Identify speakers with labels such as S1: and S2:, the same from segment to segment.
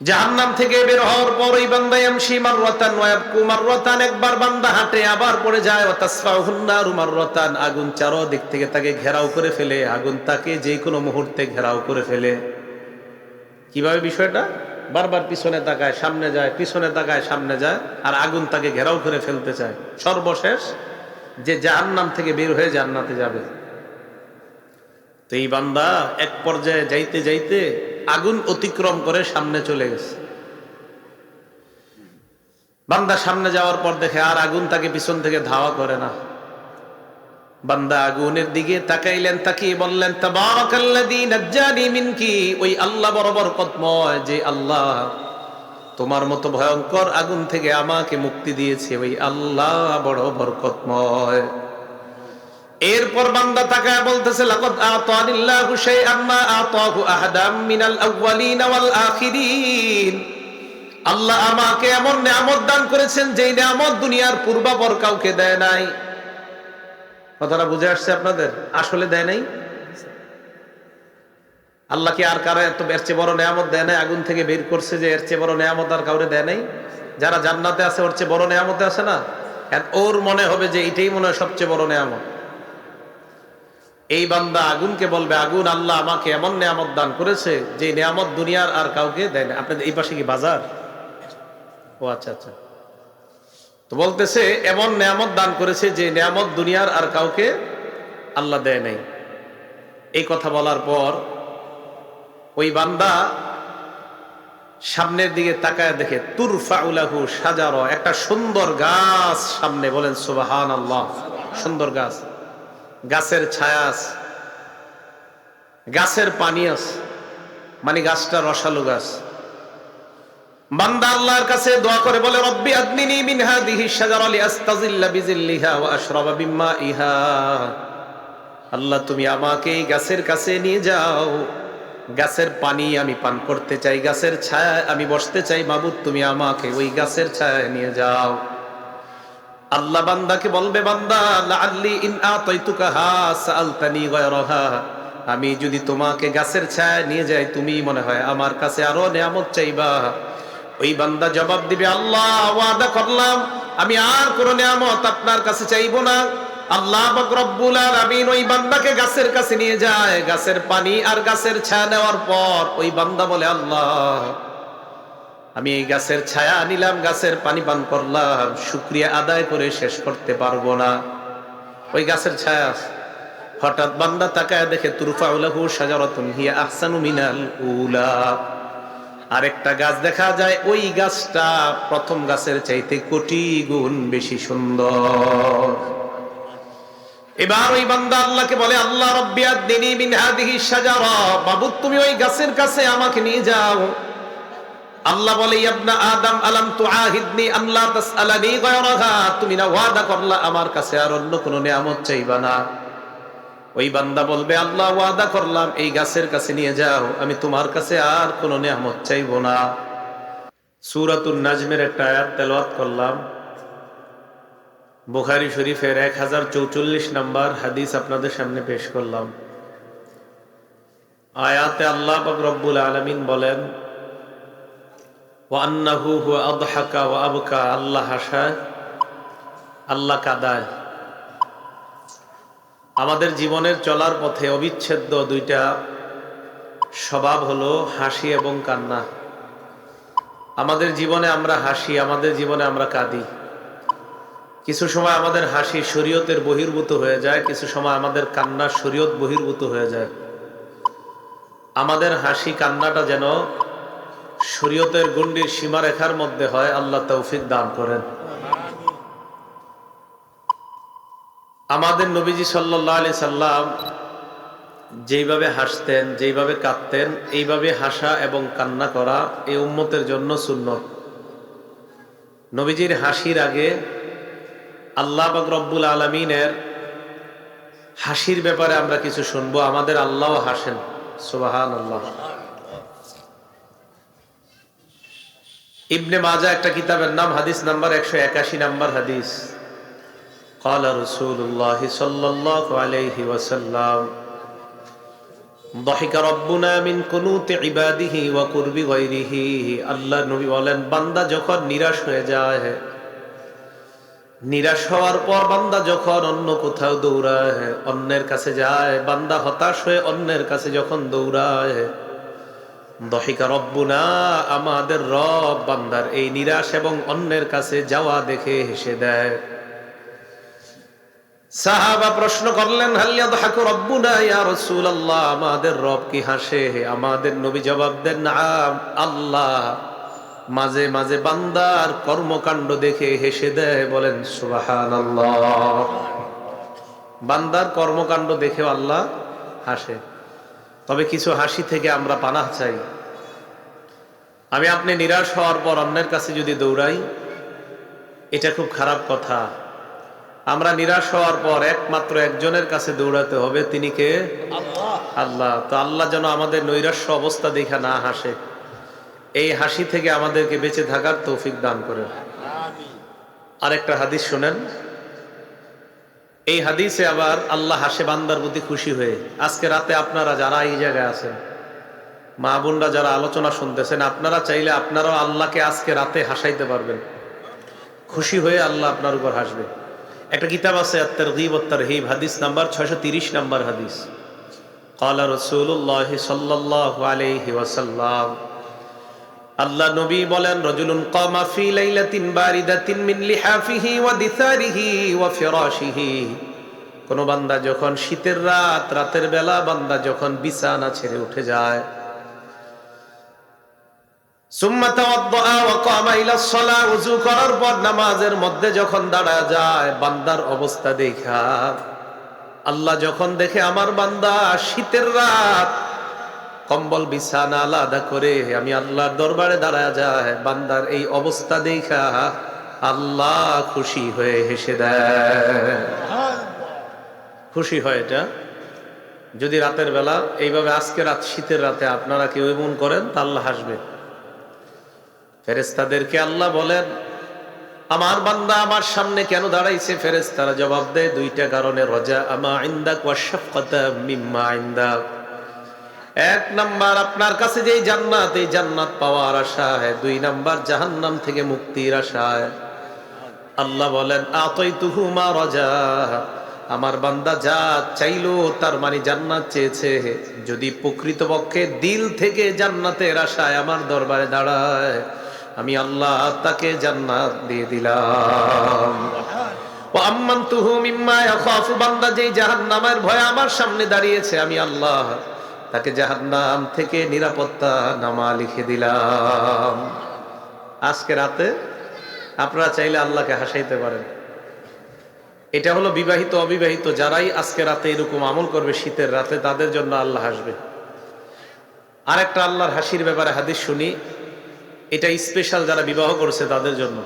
S1: জাহান্নাম থেকে বের হওয়ার পর ওই বান্দা ইয়ামশি মাররাতান ওয়া ইয়াবকু মাররাতান, একবার বান্দা হাঁটে আবার পড়ে যায়, ওয়া তাসফাহুন নারু মাররাতান, আগুন চারদিক থেকে তাকে ঘেরাও করে ফেলে, আগুন তাকে যে কোনো মুহূর্তে ঘেরাও করে ফেলে। কিভাবে বিষয়টা? বারবার পিছনে তাকায় সামনে যায়, পিছনে তাকায় সামনে যায়, আর আগুন তাকে ঘেরাও করে ফেলতে চায়। সর্বশেষ যে জাহান্নাম থেকে বের হয়ে জান্নাতে যাবে। তো এই বান্দা এক পর্যায়ে যাইতে যাইতে আগুন অতিক্রম করে সামনে চলে গেছে। বান্দা সামনে যাওয়ার পর দেখে আর আগুন তাকে পিছন থেকে ধাওয়া করে না। বান্দা আগুনের দিকে তাকাইলেন, তাকিয়ে বললেন, তাবারাকাল্লাযী নাজ্জানি মিনকি, ওই আল্লাহ বড় বরকতময়, যে আল্লাহ তোমার মতো ভয়ঙ্কর আগুন থেকে আমাকে মুক্তি দিয়েছে, ওই আল্লাহ বড় বরকতময়। এরপর বান্দা তাকায় বলতেছে, লাকাদ আতানিল্লাহু শাইআন মা আতাহু আহাদাম মিনাল আউয়ালিন ওয়াল আখিরিন, আল্লাহ আমাকে এমন নিয়ামত দান করেছেন যেই নিয়ামত দুনিয়ার পূর্বাপর কাউকে দেয় নাই। কথাটা বুঝে আসছে আপনাদের? আসলে দেয় নাই। আল্লাহ কি আর কারো এত এর চেয়ে বড় নিয়ামত দেয় নাই? আগুন থেকে বের করছে যে এর চেয়ে বড় নিয়ামত আর কাউরে দেয় নাই? যারা জান্নাতে আছে ওর চেয়ে বড় নিয়ামতে আছে না? ওর মনে হবে যে এটাই মনে হয় সবচেয়ে বড় নিয়ামত। এই বান্দা আগুনকে বলবে, আগুন আল্লাহ আমাকে এমন নিয়ামত দান করেছে যে নিয়ামত দুনিয়ার আর কাউকে দেয় না। আপনাদের এই পাশে কি বাজার? ও আচ্ছা আচ্ছা। তো বলতেছে এমন নিয়ামত দান করেছে যে নিয়ামত দুনিয়ার আর কাউকে আল্লাহ দেয় নাই। এই কথা বলার পর ওই বান্দা সামনের দিকে তাকায় দেখে তুরফাউ লাহু শাজারা, একটা সুন্দর গাছ সামনে। বলেন সুবহানাল্লাহ। সুন্দর গাছ, গাছের ছায়া আছে, গাছের পানি আছে, মানে গাছটা রসালো গাছ। বান্দা আল্লাহর কাছে দোয়া করে বলে, রব্বি আদনিনি মিন হাযিহি শাজারা লিআস্তাযিল্লা বিযিল্লিহা ওয়া আশরাবা বিমাইহা, আল্লাহ তুমি আমাকে এই গাছের কাছে নিয়ে যাও, গাছের পানি আমি পান করতে চাই, গাছের ছায়ায় আমি বসতে চাই, মাবুদ তুমি আমাকে ওই গাছের ছায়ায় নিয়ে যাও। আল্লাহ বান্দাকে বলবে, বান্দা লাআল্লি ইন আতাইতুকাহা সাআলতানি গায়রাহা, আমি যদি তোমাকে গাছের ছায়ায় নিয়ে যাই তুমি মনে হয় আমার কাছে আরো নিয়ামত চাইবা। ওই বান্দা জবাব দিবে, আল্লাহ ওয়াদা করলাম আমি আর কোনো নিয়ামত আপনার কাছে চাইবো না। আল্লাহ পাক রব্বুল আলামিন ওই বান্দাকে গাছের কাছে নিয়ে যায়। গাছের পানি আর গাছের ছায়া নেওয়ার পর ওই বান্দা বলে, আল্লাহ আমি এই গাছের ছায়া নিলাম, গাছের পানি পান করলাম, শুকরিয়া আদায় করে শেষ করতে পারবো না। ওই গাছের ছায়া। হঠাৎ বান্দা তাকায় দেখে তুরফাউ লাহু শাজারাতুন হিয়া আহসানু মিনাল উলা, আরেকটা গাছ দেখা যায়, ওই গাছটা প্রথম গাছের চাইতে কোটি গুণ বেশি সুন্দর। এবার ওই বান্দা আল্লাহকে বলে, আল্লাহ রব্বি আদনিনি মিন হাযিহি শাজারা, মাবুদ তুমি ওই গাছের কাছে আমাকে নিয়ে যাও। আল্লাহ বলে, ইবনা আদম আলাম তুআহিদনি আন লা তাসআলানি গায়রাহা, তুমি না ওয়াদা করলা আমার কাছে আর অন্য কোনো নিয়ামত চাইবা না। ওই বান্দা বলবে, আল্লাহ ওয়াদা করলাম এই গাছের কাছে নিয়ে যাও, আমি তোমার কাছে আর কোনো নিয়ামত চাইবো না। সূরাতুন নাজমের একটা আয়াত তেলাওয়াত করলাম, বুখারী শরীফের 1044 নম্বর হাদিস আপনাদের সামনে পেশ করলাম। আয়াতে আল্লাহ পাক রব্বুল আলামিন বলেন, ওয়া আন্নাহু হুয়া আদহাকা ওয়া আবকা, আল্লাহ হাসায়, আল্লাহ কাঁদায়। আমাদের জীবনের চলার পথে অবিচ্ছেদ্য দুইটা স্বভাব হলো হাসি এবং কান্না। আমাদের জীবনে আমরা হাসি, আমাদের জীবনে আমরা কাঁদি। কিছু সময় আমাদের হাসি শরীয়তের বহির্ভূত হয়ে যায়, কিছু সময় আমাদের কান্না শরীয়ত বহির্ভূত হয়ে যায়। আমাদের হাসি কান্নাটা যেন শরীয়তের গণ্ডির সীমারেখার মধ্যে হয়, আল্লাহ তৌফিক দান করেন। আমাদের নবীজি সাল্লাল্লাহু আলাইহি সাল্লাম যেইভাবে হাসতেন, যেইভাবে কাঁদতেন, এইভাবে হাসা এবং কান্না করা এই উম্মতের জন্য সুন্নত। নবীজির হাসির আগে আল্লাহ পাক রব্বুল আলামিনের হাসির ব্যাপারে আমরা কিছু শুনবো। আমাদের আল্লাহও হাসেন, সুবহানাল্লাহ। ইবনে মাজাহ একটা কিতাবের নাম, হাদিস নাম্বার 181 নম্বর হাদিস। قال رسول الله صلى الله عليه وسلم দাহিকা রব্বুনা মিন কুনুতি ইবাদিহি ওয়া কুরবি গায়রিহি। আল্লাহ নবী বলেন, বান্দা যখন নিরাশ হয়ে যায়, নিরাশ হওয়ার পর বান্দা যখন অন্য কোথাও দৌড়ায়, অন্যের কাছে যায়, বান্দা হতাশ হয়ে অন্যের কাছে যখন দৌড়ায়, দহিকা রব্বুনা, আমাদের রব বান্দার এই নিরাশ এবং অন্যের কাছে যাওয়া দেখে হেসে দেয়। সাহাবা প্রশ্ন করলেন, হাল ইয়াদহাকু রব্বুনা ইয়া রাসূলুল্লাহ, আমাদের রব কি হাসে? আমাদের নবী জবাব দেন, নাম, আল্লাহ মাঝে মাঝে বান্দার কর্মকাণ্ড দেখে হেসে দেয়। বলেন সুবহানাল্লাহ। বান্দার কর্মকাণ্ড দেখে আল্লাহ হাসে। তবে কিছু হাসি থেকে আমরা পানাহ চাই। আমি আপনি নিরাশ হওয়ার পর অন্যের কাছে যদি দৌড়াই, এটা খুব খারাপ কথা। আমরা নিরাশ হওয়ার পর একমাত্র একজনের কাছে দৌড়াতে হবে, তিনি কে? আল্লাহ। তো আল্লাহ যেন আমাদের নৈরাশ্য অবস্থা দেখে না হাসে, এই হাসি থেকে আমাদেরকে বেঁচে থাকার তৌফিক দান করেন। আরেকটা হাদিস শুনেন। এই হাদিসে আবার আল্লাহ হাসে বান্দার প্রতি খুশি হয়ে। আজকে রাতে আপনারা যারা এই জায়গায় আছেন, মা বোনরা যারা আলোচনা শুনতেছেন, আপনারা চাইলে আপনারাও আল্লাহকে আজকে রাতে হাসাইতে পারবেন। খুশি হয়ে আল্লাহ আপনার উপর হাসবে। একটা কিতাব আছে আত-তারগীব ওয়াত-তারহীব, হাদিস নাম্বার 630 নাম্বার হাদিস। ক্বালা রাসূলুল্লাহ সাল্লাল্লাহু আলাইহি ওয়াসাল্লাম, আল্লাহ নবী বলেন, রাজুলুন কামা ফি লাইলাতিন বারিদাতিন মিন লিহাফিহি ওয়া দিসারিহি ওয়া ফিরাশিহি। কোন বান্দা যখন শীতের রাত, রাতের বেলা বান্দা যখন বিছানা ছেড়ে উঠে যায়, সুম্মা তাওয়াদ্দা ওয়া কামা ইলাস সালাহ, ওযু করার পর নামাজের মধ্যে যখন দাঁড়া যায়, বান্দার অবস্থা দেখা আল্লাহ যখন দেখে আমার বান্দা শীতের রাত কম্বল বিছানা আলাদা করে আমি আল্লাহর দরবারে দাঁড়ায় যায়, বান্দার এই অবস্থা দেখা আল্লাহ খুশি হয়ে হেসে দেয়। খুশি হয় এটা। যদি রাতের বেলা এইভাবে আজকে রাত শীতের রাতে আপনারা কেউ এমন করেন, তা আল্লাহ হাসবে। ফেরেশতাদেরকে আল্লাহ বলেন, আমার বান্দা আমার সামনে কেন দাঁড়াইছে? ফেরেশতারা জবাব দেয়, দুইটা কারণে, রজা আমা ইনদাক ওয়া শাফকাতা মিম্মা ইনদাক। এক নাম্বার আপনার কাছে যেই জান্নাত, এই জান্নাত পাওয়ার আশায়। দুই নাম্বার জাহান্নাম থেকে মুক্তির আশায়। আল্লাহ বলেন, আতাইতুহু মা রাজা, আমার বান্দা যা চাইলো তার মানে জান্নাত চেয়েছে। যদি প্রকৃতপক্ষে দিল থেকে জান্নাতের আশায় আমার দরবারে দাঁড়ায়, আমি আল্লাহ তাকে জান্নাত দিয়ে দিলাম। ওয়া আম্মানতুহু মিম্মা ইয়াখাফু, বান্দা যেই জাহান্নামের ভয়ে আমার সামনে দাঁড়িয়েছে, আমি আল্লাহ তাকে জাহান্নাম থেকে নিরাপত্তা নামা লিখে দিলাম। আজকে রাতে আপনারা চাইলে আল্লাহকে হাসাইতে পারেন। এটা হলো বিবাহিত অবিবাহিত যারাই আজকে রাতে এরকম আমল করবে শীতের রাতে, তাদের জন্য আল্লাহ হাসবে। আরেকটা আল্লাহর হাসির ব্যাপারে হাদিস শুনি, এটা স্পেশাল যারা বিবাহ করছে তাদের জন্য।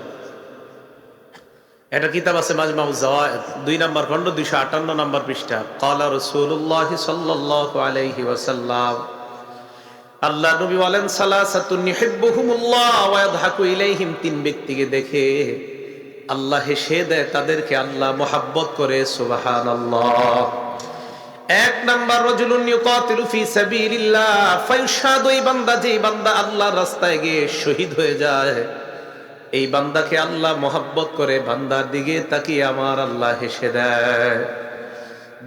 S1: এটা কিতাব আছে মাজমাউজ যাওয়ায়েদ, 2 নম্বর খণ্ড, 258 নম্বর পৃষ্ঠা। ক্বালা রাসূলুল্লাহ সাল্লাল্লাহু আলাইহি ওয়াসাল্লাম, আল্লাহ নবী বলেন, সালাসাতুন ইউহিব্বুহুমুল্লাহ ওয়া ইয়াদহাকু ইলাইহিম, 3 ব্যক্তিকে দেখে আল্লাহ হেসে দেয়, তাদেরকে আল্লাহ মোহাব্বত করে। সুবহানাল্লাহ। 1 নাম্বার, রাজুলুন ইউকাতিলু ফি সাবিলিল্লাহ ফায়ুশহাদু, এই বান্দা যেই বান্দা আল্লাহর রাস্তায় গিয়ে শহীদ হয়ে যায়, এই বান্দাকে আল্লাহ মোহাব্বত করে, বান্দার দিকে তাকিয়ে আমার আল্লাহ হেসে দেয়।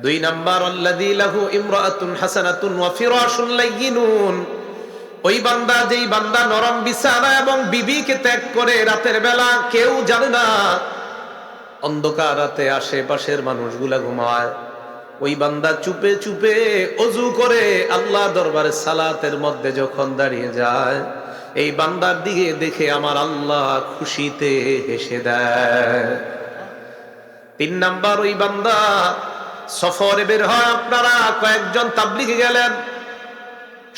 S1: 2 নাম্বার, আল্লাযী লাহু ইমরাআতুন হাসানাতুন ওয়া ফিরাশুন লাইয়িনুন, ওই বান্দা যেই বান্দা নরম বিছানা এবং বিবিকে ত্যাগ করে রাতের বেলা, কেউ জানে না, অন্ধকার রাতে আশেপাশের মানুষগুলা ঘুমায়, ওই বান্দা চুপে চুপে ওযু করে আল্লাহ দরবারে সালাতের মধ্যে যখন দাঁড়িয়ে যায়, এই বান্দার দিকে দেখে আমার আল্লাহ খুশিতে হেসে দেয়। 3 নাম্বার, ওই বান্দা সফরে বের হয়, আপনারা কয়েকজন তাবলিগে গেলেন,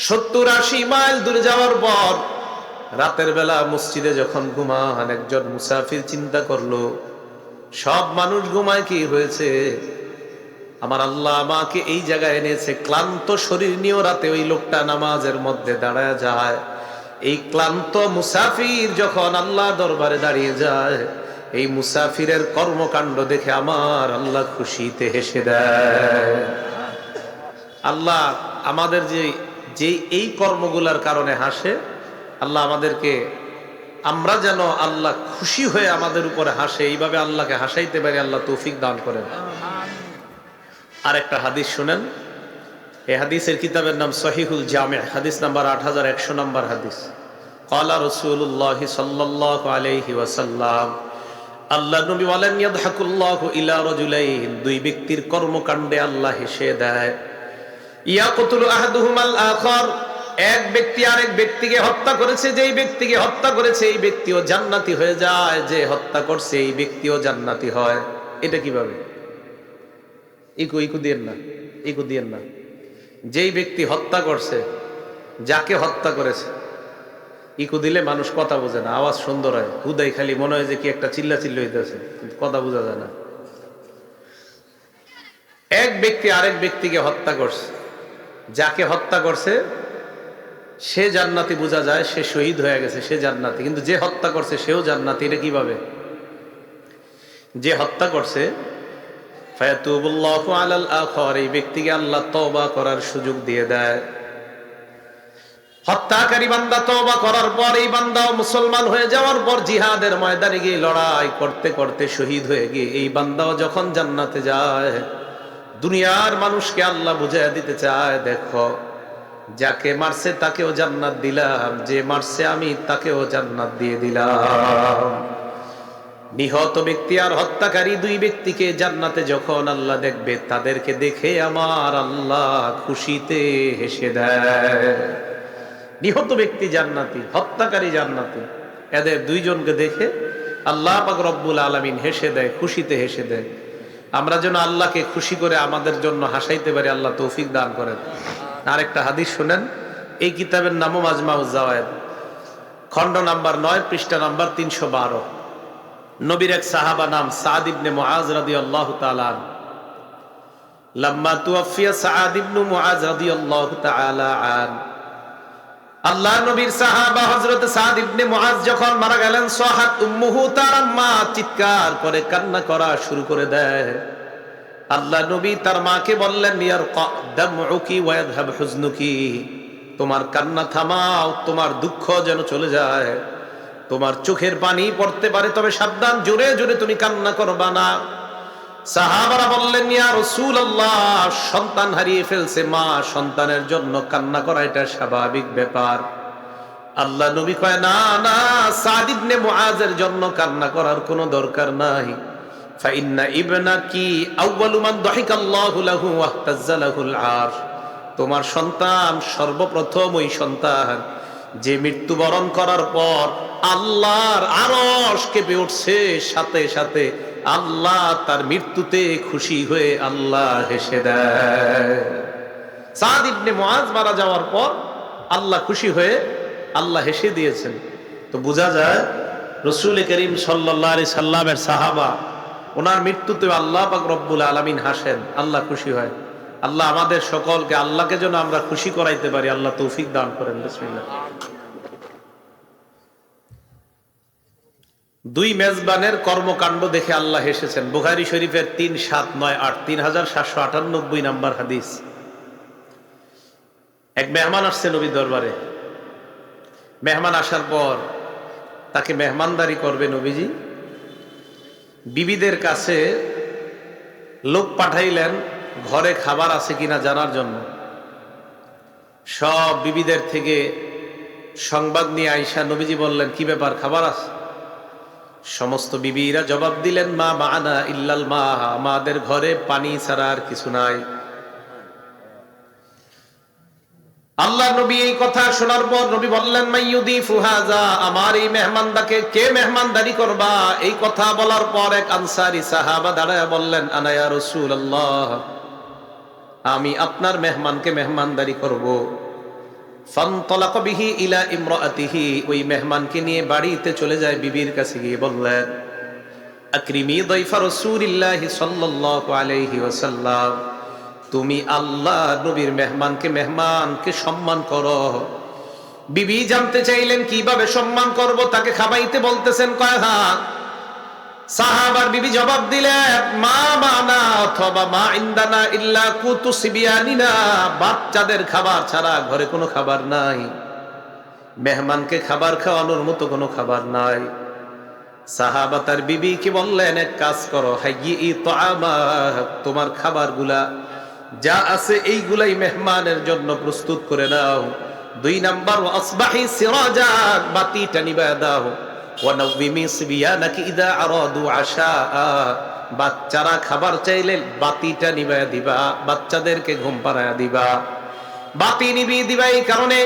S1: 70-80 মাইল দূরে যাওয়ার পর রাতের বেলা মসজিদে যখন ঘুমান, একজন মুসাফির চিন্তা করলো, সব মানুষ ঘুমায়, কি হয়েছে? আমার আল্লাহ আমাকে এই জায়গায় এনেছে, ক্লান্ত শরীর নিয়ে রাতে ওই লোকটা নামাজের মধ্যে দাঁড়ায় যায়। এই ক্লান্ত মুসাফির যখন আল্লাহ দরবারে দাঁড়িয়ে যায়, এই মুসাফিরের কর্মকাণ্ড দেখে আমার আল্লাহ খুশিতে হেসে দেয়। আল্লাহ আমাদের যে যে এই কর্মগুলোর কারণে হাসে, আল্লাহ আমাদেরকে, আমরা যেন আল্লাহ খুশি হয়ে আমাদের উপরে হাসে এইভাবে আল্লাহকে হাসাইতে পারি, আল্লাহ তৌফিক দান করেন। আর একটা হাদিস শুনেন, এই হাদিসের কিতাবের নাম সহিহুল জামি', হাদিস নাম্বার 8100 নম্বর হাদিস। ক্বালা রাসূলুল্লাহ সাল্লাল্লাহু আলাইহি ওয়াসাল্লাম, আল্লাহ নবী বলেন, ইয়াদহাকুল্লাহু ইলা রাজুলাইন, দুই ব্যক্তির কর্মকাণ্ডে আল্লাহ হেসে দেয়। ইয়াকতুলু আহাদুহুমাল আখার, এক ব্যক্তি আরেক ব্যক্তিকে হত্যা করেছে, যেই ব্যক্তিকে হত্যা করেছে এই ব্যক্তিও জান্নাতি হয়ে যায়, যে হত্যা করছে এই ব্যক্তিও জান্নাতি হয়। এটা কিভাবে? ইকু দিয়েন না। যেই ব্যক্তি হত্যা করছে, যাকে হত্যা করেছে, ইকু দিলে মানুষ কথা বোঝে না, আওয়াজ সুন্দর হয়, হুদাই খালি মনে হয় যে কি একটা চিল্লা হইতেছে, কিন্তু কথা বোঝা যায় না। এক ব্যক্তি আরেক ব্যক্তিকে হত্যা করছে, যাকে হত্যা করছে সে জান্নাতি বোঝা যায়, সে শহীদ হয়ে গেছে, সে জান্নাতি, কিন্তু যে হত্যা করছে সেও জান্নাতি। এটা কিভাবে? যে হত্যা করছে ফায়াতুবুল্লাহু আলাল আখার, এই ব্যক্তিকে আল্লাহ তওবা করার সুযোগ দিয়ে দেয়। হত্যাকারী বান্দা তওবা করার পর এই বান্দাও মুসলমান হয়ে যাওয়ার পর জিহাদের ময়দানে গিয়ে লড়াই করতে করতে শহীদ হয়ে গিয়ে এই বান্দাও যখন জান্নাতে যায়, দুনিয়ার মানুষকে আল্লাহ বুঝাইয়া দিতে চায়, দেখো যাকে মারছে তাকেও জান্নাত দিলাম, যে মারছে আমি তাকেও জান্নাত দিয়ে দিলাম। নিহত ব্যক্তি আর হত্যাকারী দুই ব্যক্তিকে জান্নাতে যখন আল্লাহ দেখবে, তাদেরকে দেখে আমার আল্লাহ খুশিতে হেসে দেয়। নিহত ব্যক্তি জান্নাতি, হত্যাকারী জান্নাতি, এদের দুইজনকে দেখে আল্লাহ পাক রব্বুল আলামিন হেসে দেয়, খুশিতে হেসে দেয়। আমরা যেন আল্লাহকে খুশি করে আমাদের জন্য হাসাইতে পারি, আল্লাহ তৌফিক দান করেন। আরেকটা হাদিস শুনেন, এই কিতাবের নামও মাজমাউজ জাওয়ায়েদ, খণ্ড নাম্বার 9, পৃষ্ঠা নাম্বার 312। নবীর এক সাহাবা নাম সাদ ইবনে মুআজ রাদিয়াল্লাহু তাআলা আনহু, লাম্মা তুওয়াফিয়া সাদ ইবনে মুআজ রাদিয়াল্লাহু তাআলা আনহু, আল্লাহ নবীর সাহাবা হযরত সাদ ইবনে মুআজ যখন মারা গেলেন, সাহাত উম্মুহু, তার মা চিৎকার করে কান্না করা শুরু করে দেয়। আল্লাহ নবী তার মাকে বললেন, ইয়ারকা দামউকি ওয়া ইয়াযহাব হুজনুকি, তোমার কান্না থামাও, তোমার দুঃখ যেন চলে যায়, তোমার চোখের পানি পড়তে পারে, তবে সাবধান, জোরে জোরে তুমি কান্না করবা না। সাহাবারা বললেন, ইয়া রাসূলুল্লাহ, সন্তান হারিয়ে ফেলছে মা, সন্তানের জন্য কান্না করা এটা স্বাভাবিক ব্যাপার। আল্লাহ নবী কয়, না না, সাদ ইবনে মুআজের জন্য কান্না করার কোনো দরকার নাই। ফাইন্না ইবনাকি আউয়ালু মান দাহিকাল্লাহু লাহু ওয়াহতাজ্জা লাহুল আরশ, তোমার সন্তান সর্বপ্রথম ওই সন্তান যে মৃত্যুবরণ করার পর আল্লাহর আরশ কেঁপে উঠছে, সাথে সাথে আল্লাহ তার মৃত্যুতে খুশি হয়ে আল্লাহ হেসে দেয়। সাদ ইবনে মুআজ মারা যাওয়ার পর আল্লাহ খুশি হয়ে আল্লাহ হেসে দিয়েছেন। তো বোঝা যায় রাসূল করিম সাল্লাল্লাহু আলাইহি সাল্লামের সাহাবা, ওনার মৃত্যুতে আল্লাহ পাক রব্বুল আলামিন হাসেন, আল্লাহ খুশি হয়। আল্লাহ আমাদের সকলকে, আল্লাহকে যেন আমরা খুশি করাইতে পারি, আল্লাহ তৌফিক দান করেন। বিসমিল্লাহ। দুই মেজবানের কর্মকাণ্ড দেখে আল্লাহ হেসেছেন। বুখারী শরীফের 3798, 3798 নাম্বার হাদিস। এক মেহমান আসছে নবীর দরবারে। মেহমান আসার পর তাকে মেহমানদারি করবে নবীজি। বিবিদের কাছে লোক পাঠাইলেন ঘরে খাবার আছে কিনা জানার জন্য। সব বিবিদের থেকে সংবাদ নিয়ে আইসা নবীজি বললেন, কি ব্যাপার, খাবার আছে? সমস্ত বিবিরা জবাব দিলেন, মা মা'ানা ইল্লাল মা, আমাদের ঘরে পানি ছাড়া আর কিছু নাই। আল্লাহ নবী এই কথা শোনার পর নবী বললেন, মাইয়ুদিফু হাযা, আমার এই মেহমানদাকে কে মেহমানদারি করবা? এই কথা বলার পর এক আনসারী সাহাবা দাঁড়ায় বললেন, আনা ইয়া রাসূলুল্লাহ, আমি আপনার মেহমানকে মেহমানদারি করব। ফানতালাকা বিহি ইলা ইমরাআতিহি, ওই মেহমানকে নিয়ে বাড়িতে চলে যায়, বিবির কাছে গিয়ে বললেন, আকরিমি দাইফা রাসূলিল্লাহি সাল্লাল্লাহু আলাইহি ওয়াসাল্লাম, তুমি আল্লাহ নবীর মেহমানকে সম্মান করো। বিবি জানতে চাইলেন কিভাবে সম্মান করব, তাকে খাবাইতে বলতেছেন কয় হাত। সাহাবার বিবি জবাব দিলেন, মা মানা অথবা মা ইন্দানা ইল্লা কুতু সিবিয়ানিনা, বাচ্চাদের খাবার ছাড়া ঘরে কোনো খাবার নাই, মেহমানকে খাবার খাওয়ানোর মতো কোনো খাবার নাই। সাহাবা তার বিবি কি বললেন, এক কাজ করো, হাইয়ি তাআমা, তোমার খাবারগুলা যা আছে এইগুলাই মেহমানের জন্য প্রস্তুত করে দাও। 2 নাম্বার, আসবাহি সিরাজা, বাতিটা নিভায়া দাও। ওয়া নাওয়িমি সিবিয়ানাকি ইযা আরাদু আশা, বাচ্চারা খাবার চাইলে বাতিটা নিভায়া দিবা, বাচ্চাদেরকে ঘুম পাড়ায়া দিবা। বাতি নিভিয়ে দিবা এই কারণে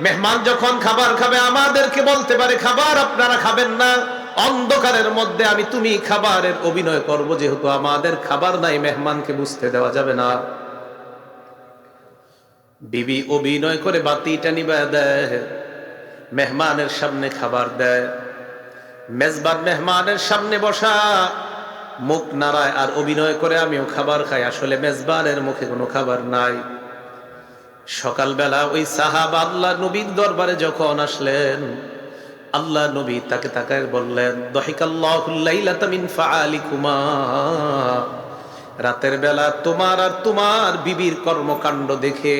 S1: মেহমান যখন খাবার খাবে আমাদেরকে বলতে পারে খাবার আপনারা খাবেন না, অন্ধকারের মধ্যে আমি তুমি খাবারের অভিনয় করব, যেহেতু আমাদের খাবার নাই মেহমানকে বুঝতে দেওয়া যাবে না। বিবি অভিনয় করে বাতিটা নিভায়া দেয়, মেহমানের সামনে খাবার দেয়। মেজবান মেহমানের সামনে বসা, মুখ নাড়ায় আর অভিনয় করে আমিও খাবার খাই, আসলে মেজবানের মুখে কোনো খাবার নাই। সকালবেলা ওই সাহাবা আল্লাহ নবীর দরবারে যখন আসলেন, আল্লাহ নবী তাকে তাকায় বললেন, দহিকাল্লাহুল লাইলাতা মিন ফাআলিকুমা, রাতের বেলা তোমার আর তোমার বিবির কর্মকাণ্ড দেখে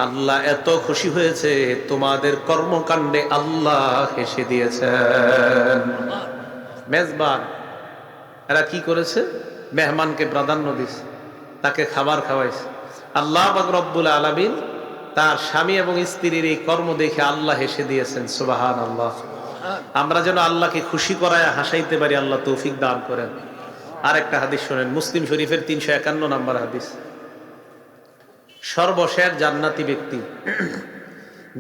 S1: আল্লাহ এত খুশি হয়েছে, তোমাদের কর্মকাণ্ডে আল্লাহ হেসে দিয়েছেন। মেজবান এরা কি করেছে, মেহমানকে প্রাধান্য দিয়েছে, তাকে খাবার খাওয়াইছে। আল্লাহ পাক রব্বুল আলামিন তার স্বামী এবং স্ত্রীর এই কর্ম দেখে আল্লাহ হেসে দিয়েছেন। সুবহানাল্লাহ। আমরা যেন আল্লাহকে খুশি করায় হাসাইতে পারি, আল্লাহ তৌফিক দান করেন। আরেকটা হাদিস শোনেন, মুসলিম শরীফের 351 নম্বর হাদিস। সর্বশেষ জান্নাতি ব্যক্তি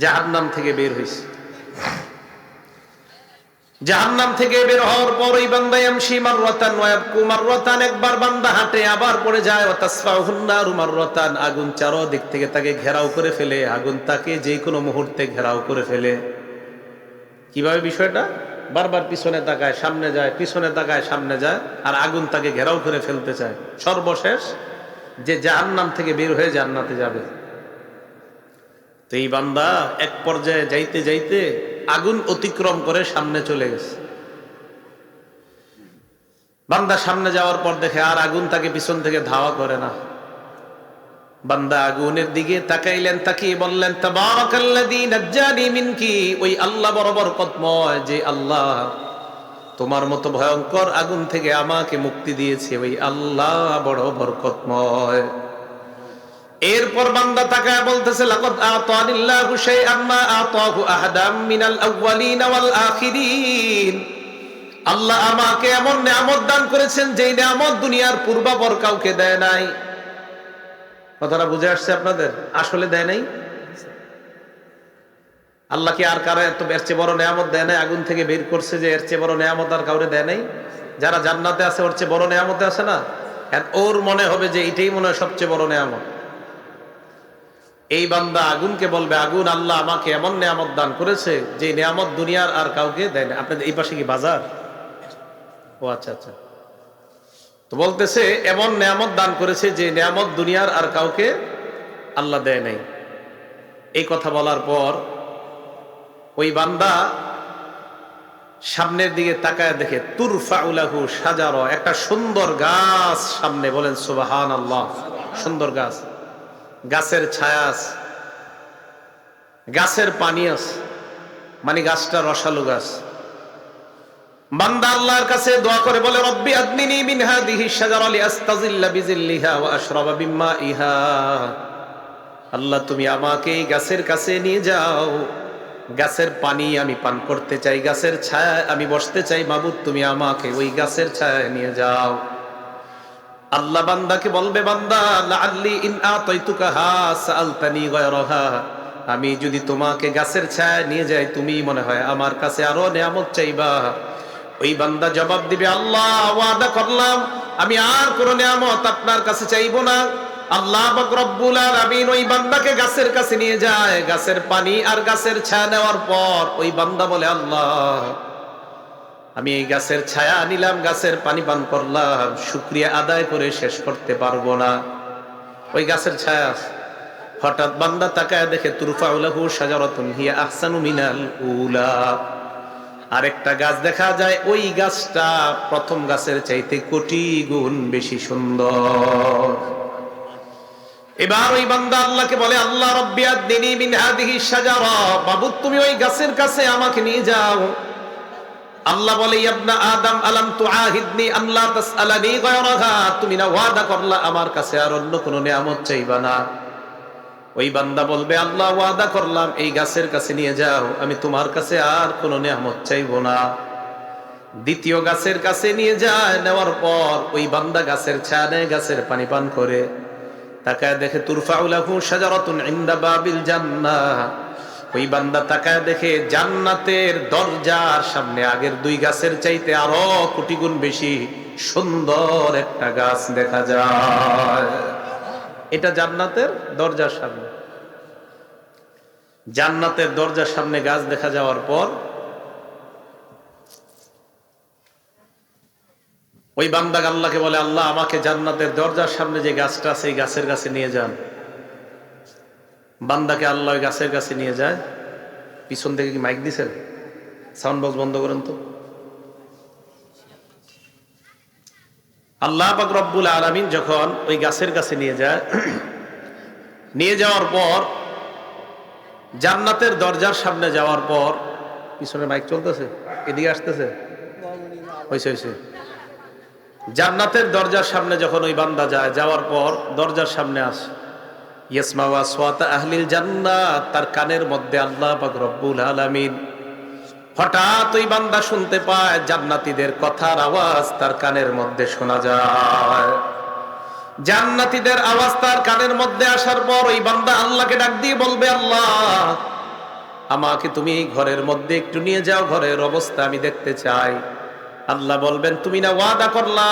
S1: জাহান্নাম থেকে বের হয়েছে। জাহান্নাম থেকে বের হওয়ার পর ওই বান্দা ইয়ামশি মাররাতান ওয়া ইয়াবকু মাররাতান, একবার বান্দা হাঁটে আবার পড়ে যায়। ওয়া তাসফাহুন নারু মাররাতান, আগুন চারদিক থেকে তাকে ঘেরাও করে ফেলে, আগুন তাকে যে কোনো মুহূর্তে ঘেরাও করে ফেলে। কিভাবে বিষয়টা, বারবার পিছনে তাকায় সামনে যায়, পিছনে তাকায় সামনে যায়, আর আগুন তাকে ঘেরাও করে ফেলতে চায়। সর্বশেষ যে জাহান্নাম থেকে বের হয়ে জান্নাতে যাবে। তো এই বান্দা এক পর্যায়ে যাইতে যাইতে আগুন অতিক্রম করে সামনে চলে গেছে। বান্দা সামনে যাওয়ার পর দেখে আর আগুন তাকে পিছন থেকে ধাওয়া করে না। বান্দা আগুনের দিকে তাকাইলেন, তাকিয়ে বললেন, তাবারাকাল্লাযী নাজ্জানি মিনকি, ওই আল্লাহ বড় বরকতময়, যে আল্লাহ তোমার মতো ভয়ঙ্কর আগুন থেকে আমাকে মুক্তি দিয়েছে, ওই আল্লাহ বড় বরকতময়। এরপর বান্দা তাকায় বলতেছে, লাকাদ আতানিল্লাহু শাইআম মা আতাহু আহাদাম মিনাল আউয়ালিন ওয়াল আখিরিন, আল্লাহ আমাকে এমন নিয়ামত দান করেছেন যেই নিয়ামত দুনিয়ার পূর্বাপর কাউকে দেয় নাই। কথাটা বুঝে আসছে আপনাদের? আসলে দেয় নাই। আল্লাহ কি আর কারো এত এর চেয়ে বড় নিয়ামত দেয় নাই? আগুন থেকে বের করছে যে এর চেয়ে বড় নিয়ামত আর কাউরে দেয় নাই? যারা জান্নাতে আছে ওর চেয়ে বড় নিয়ামতে আছে না? ওর মনে হবে যে এটাই মনে হয় সবচেয়ে বড় নিয়ামত। এই বান্দা আগুনকে বলবে, আগুন আল্লাহ আমাকে এমন নিয়ামত দান করেছে যে নিয়ামত দুনিয়ার আর কাউকে দেয় না। আপনাদের এই পাশে কি বাজার? ও আচ্ছা আচ্ছা। তো বলতেছে এমন নিয়ামত দান করেছে যে নিয়ামত দুনিয়ার আর কাউকে আল্লাহ দেয় নাই। এই কথা বলার পর ওই বান্দা সামনের দিকে তাকায় দেখে তুরফাউ লাহু শাজারা, একটা সুন্দর গাছ সামনে। বলেন সুবহানাল্লাহ। সুন্দর গাছ, গাছের ছায়া আছে, গাছের পানি আছে, মানে গাছটা রসালো গাছ। বান্দা আল্লাহর কাছে দোয়া করে বলে, রব্বি আদনিনি মিন হাদিহি শাজারা লিআস্তাযিল্লা বিযিল্লিহা ওয়া আশরাবা মিন মাইহা, আল্লাহ তুমি আমাকে এই গাছের কাছে নিয়ে যাও, গাছের পানি আমি পান করতে চাই, গাছের ছায়ায় আমি বসতে চাই, মাবুদ তুমি আমাকে ওই গাছের ছায়ায় নিয়ে যাও। আল্লাহ বান্দাকে বলবে, বান্দা লাআল্লি ইন আতাইতুকাহা সাআলতানি গায়রাহা, আমি যদি তোমাকে গাছের ছায়ায় নিয়ে যাই তুমি মনে হয় আমার কাছে আরো নিয়ামত চাইবা। ওই বান্দা জবাব দিবে, আল্লাহ ওয়াদা করলাম আমি আর কোনো নিয়ামত আপনার কাছে চাইবো না। আল্লাহ পাক রব্বুল আলামিন ওই বান্দাকে গাছের কাছে নিয়ে যায়। গাছের পানি আর গাছের ছায়া নেওয়ার পর ওই বান্দা বলে, আল্লাহ আমি এই গাছের ছায়া নিলাম, গাছের পানি পান করলাম, শুকরিয়া আদায় করে শেষ করতে পারবো না। ওই গাছের ছায়া। হঠাৎ বান্দা তাকায় দেখে তুরফাউ লাহু শাজারাতুন হিয়া আহসানু মিনাল উলা, আরেকটা গাছ দেখা যায়, ওই গাছটা প্রথম গাছের চাইতে কোটি গুণ বেশি সুন্দর। এবার ওই বান্দা আল্লাহকে বলে, আল্লাহ রব্বি আদনি মিন হাদিহি শাজারা, মাবুদ তুমি ওই গাছের কাছে আমাকে নিয়ে যাও। আল্লাহ বলে, ইবনা আদম আলাম তুআহিদনি আন লা তাসআলানি গায়রাহা, তুমি না ওয়াদা করলা আমার কাছে আর অন্য কোনো নিয়ামত চাইবা না। ওই বান্দা বলবে, আল্লাহ ওয়াদা করলাম এই গাছের কাছে নিয়ে যাও, আমি তোমার কাছে আর কোনো নিয়ামত চাইবো না। দ্বিতীয় গাছের কাছে নিয়ে যায়, নেওয়ার পর ওই বান্দা গাছের ছায়া নেয়, গাছের পানি পান করে, তাকায় দেখে তুরফাউ লাহু শাজারাতুন ইনদা বাবিল জান্নাহ, ওই বান্দা তাকায় দেখে জান্নাতের দরজার সামনে আগের দুই গাছের চাইতে আরো কোটি গুণ বেশি সুন্দর একটা গাছ দেখা যায়। এটা জান্নাতের দরজার সামনে, জান্নাতের দরজার সামনে গাছ দেখা যাওয়ার পর ওই বান্দা আল্লাহকে বলে, আল্লাহ আমাকে জান্নাতের দরজার সামনে যে গাছটা আছে এই গাছের কাছে নিয়ে যান। বান্দাকে আল্লাহ ওই গাছের কাছে নিয়ে যায়। পিছন থেকে কি মাইক দিছেন? সাউন্ড বক্স বন্ধ করেন তো। আল্লাহ পাক রব্বুল আলামিন যখন ওই গাছের কাছে নিয়ে যায়, নিয়ে যাওয়ার পর জান্নাতের দরজার সামনে যাওয়ার পর, পিছনে মাইক চলতেছে, এদিকে আসতেছে, হয়েছে হয়েছে। জান্নাতের দরজার সামনে যখন ওই বান্দা যায়, যাওয়ার পর দরজার সামনে আসে, ইয়াসমাউ আসওয়াতা আহলিল জান্নাত, তার কানের মধ্যে আল্লাহ পাক রব্বুল আলামিন হঠাৎ ওই বান্দা শুনতে পায় জান্নাতীদের কথার আওয়াজ তার কানের মধ্যে শোনা যায়। জান্নাতীদের আওয়াজ তার কানের মধ্যে আসার পর ওই বান্দা আল্লাহকে ডাক দিয়ে বলবে, আল্লাহ আমাকে তুমি এই ঘরের মধ্যে একটু নিয়ে যাও, ঘরের অবস্থা আমি দেখতে চাই। আল্লাহ বলবেন, তুমি না ওয়াদা করলা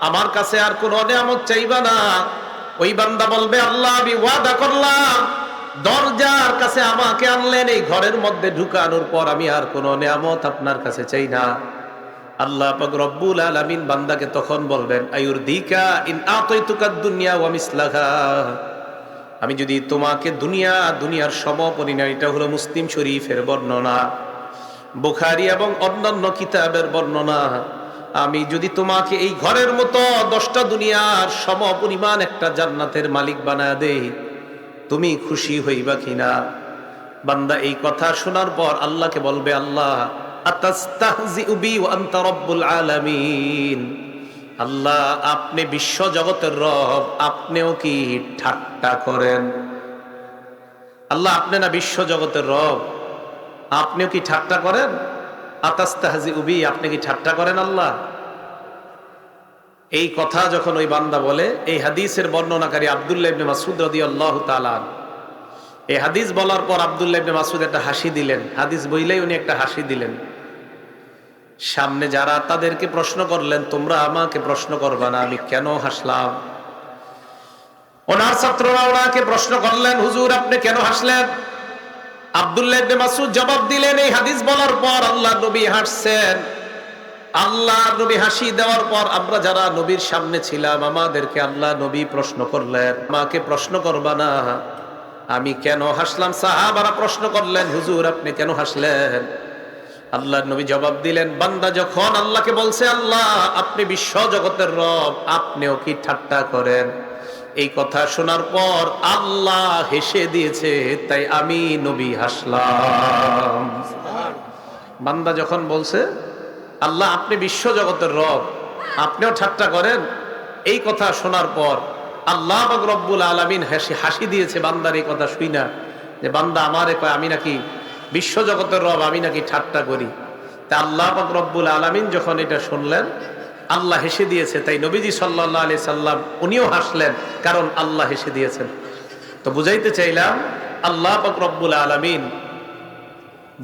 S1: আমার কাছে আর কোনো নিয়ামত চাইবা না। ওই বান্দা বলবে, আল্লাহ আমি ওয়াদা করলাম, দরজার কাছে আমাকে আনলেন, এই ঘরের মধ্যে ঢুকানোর পর আমি আর কোনো নিয়ামত আপনার কাছে চাই না। আল্লাহ পাক রব্বুল আলামিন বান্দাকে তখন বলবেন, আয়ুরদিকা ইন আতাইতুকা দুনিয়া ওয়া মিসলাহা, আমি যদি তোমাকে দুনিয়ার সমপরিমাণ, এটা হলো মুসলিম শরীফের বর্ণনা, বুখারী এবং অন্যান্য কিতাবের বর্ণনা, আমি যদি তোমাকে এই ঘরের মতো 10টা দুনিয়ার সমপরিমাণ একটা জান্নাতের মালিক বানায় দেই, তুমি খুশি হইবা কিনা? বান্দা এই কথা শোনার পর আল্লাহকে বলবে, আল্লাহ আতাস্তাহজিউ বি ওয়া আনতা রাব্বুল আলামিন, আল্লাহ আপনি বিশ্ব জগতের রব, আপনিও কি ঠাট্টা করেন? আল্লাহ আপনি না বিশ্ব জগতের রব, আপনিও কি ঠাট্টা করেন? আতাস্তাহজিউ বি, আপনি কি ঠাট্টা করেন আল্লাহ? এই কথা যখন ওই বান্দা বলে, এই হাদিসের বর্ণনাকারী আব্দুল্লাহ ইবনে মাসউদ রাদিয়াল্লাহু তাআলা, এই হাদিস বলার পর আব্দুল্লাহ ইবনে মাসউদ একটা হাসি দিলেন, হাদিস বইলেই উনি একটা হাসি দিলেন। সামনে যারা তাদেরকে প্রশ্ন করলেন, তোমরা আমাকে প্রশ্ন করবা না, আমি কেন হাসলাম? ওনার ছাত্ররা ওনাকে প্রশ্ন করলেন, হুজুর আপনি কেন হাসলেন? আব্দুল্লাহ ইবনে মাসউদ জবাব দিলেন, এই হাদিস বলার পর আল্লাহ নবী হাসছেন। আল্লাহ নবী হাসি দেওয়ার পর আমরা যারা নবীর সামনে ছিলাম, আমাদেরকে আল্লাহ নবী প্রশ্ন করলেন, আমাকে প্রশ্ন করবা না, আমি কেন হাসলাম? সাহাবারা প্রশ্ন করলেন, হুজুর আপনি কেন হাসলেন? আল্লাহ নবী জবাব দিলেন, বান্দা যখন আল্লাহকে বলছে, আল্লাহ আপনি বিশ্ব জগতের রব, আপনিও কি ঠাট্টা করেন? এই কথা শোনার পর আল্লাহ হেসে দিয়েছে, তাই আমি নবী হাসলাম। বান্দা যখন বলছে, আল্লাহ আপনি বিশ্ব জগতের রব, আপনিও ঠাট্টা করেন, এই কথা শোনার পর আল্লাহ পাক রব্বুল আলামিন হাসি দিয়েছে বান্দার এই কথা শুইনা, যে বান্দা আমারে কয় আমি নাকি বিশ্ব জগতের রব, আমি নাকি ঠাট্টা করি। তা আল্লাহ পাক রব্বুল আলামিন যখন এটা শুনলেন, আল্লাহ হেসে দিয়েছে, তাই নবীজি সাল্লাল্লাহু আলাইহি সাল্লাম উনিও হাসলেন, কারণ আল্লাহ হেসে দিয়েছেন। তো বুঝাইতে চাইলাম, আল্লাহ পাক রব্বুল আলামিন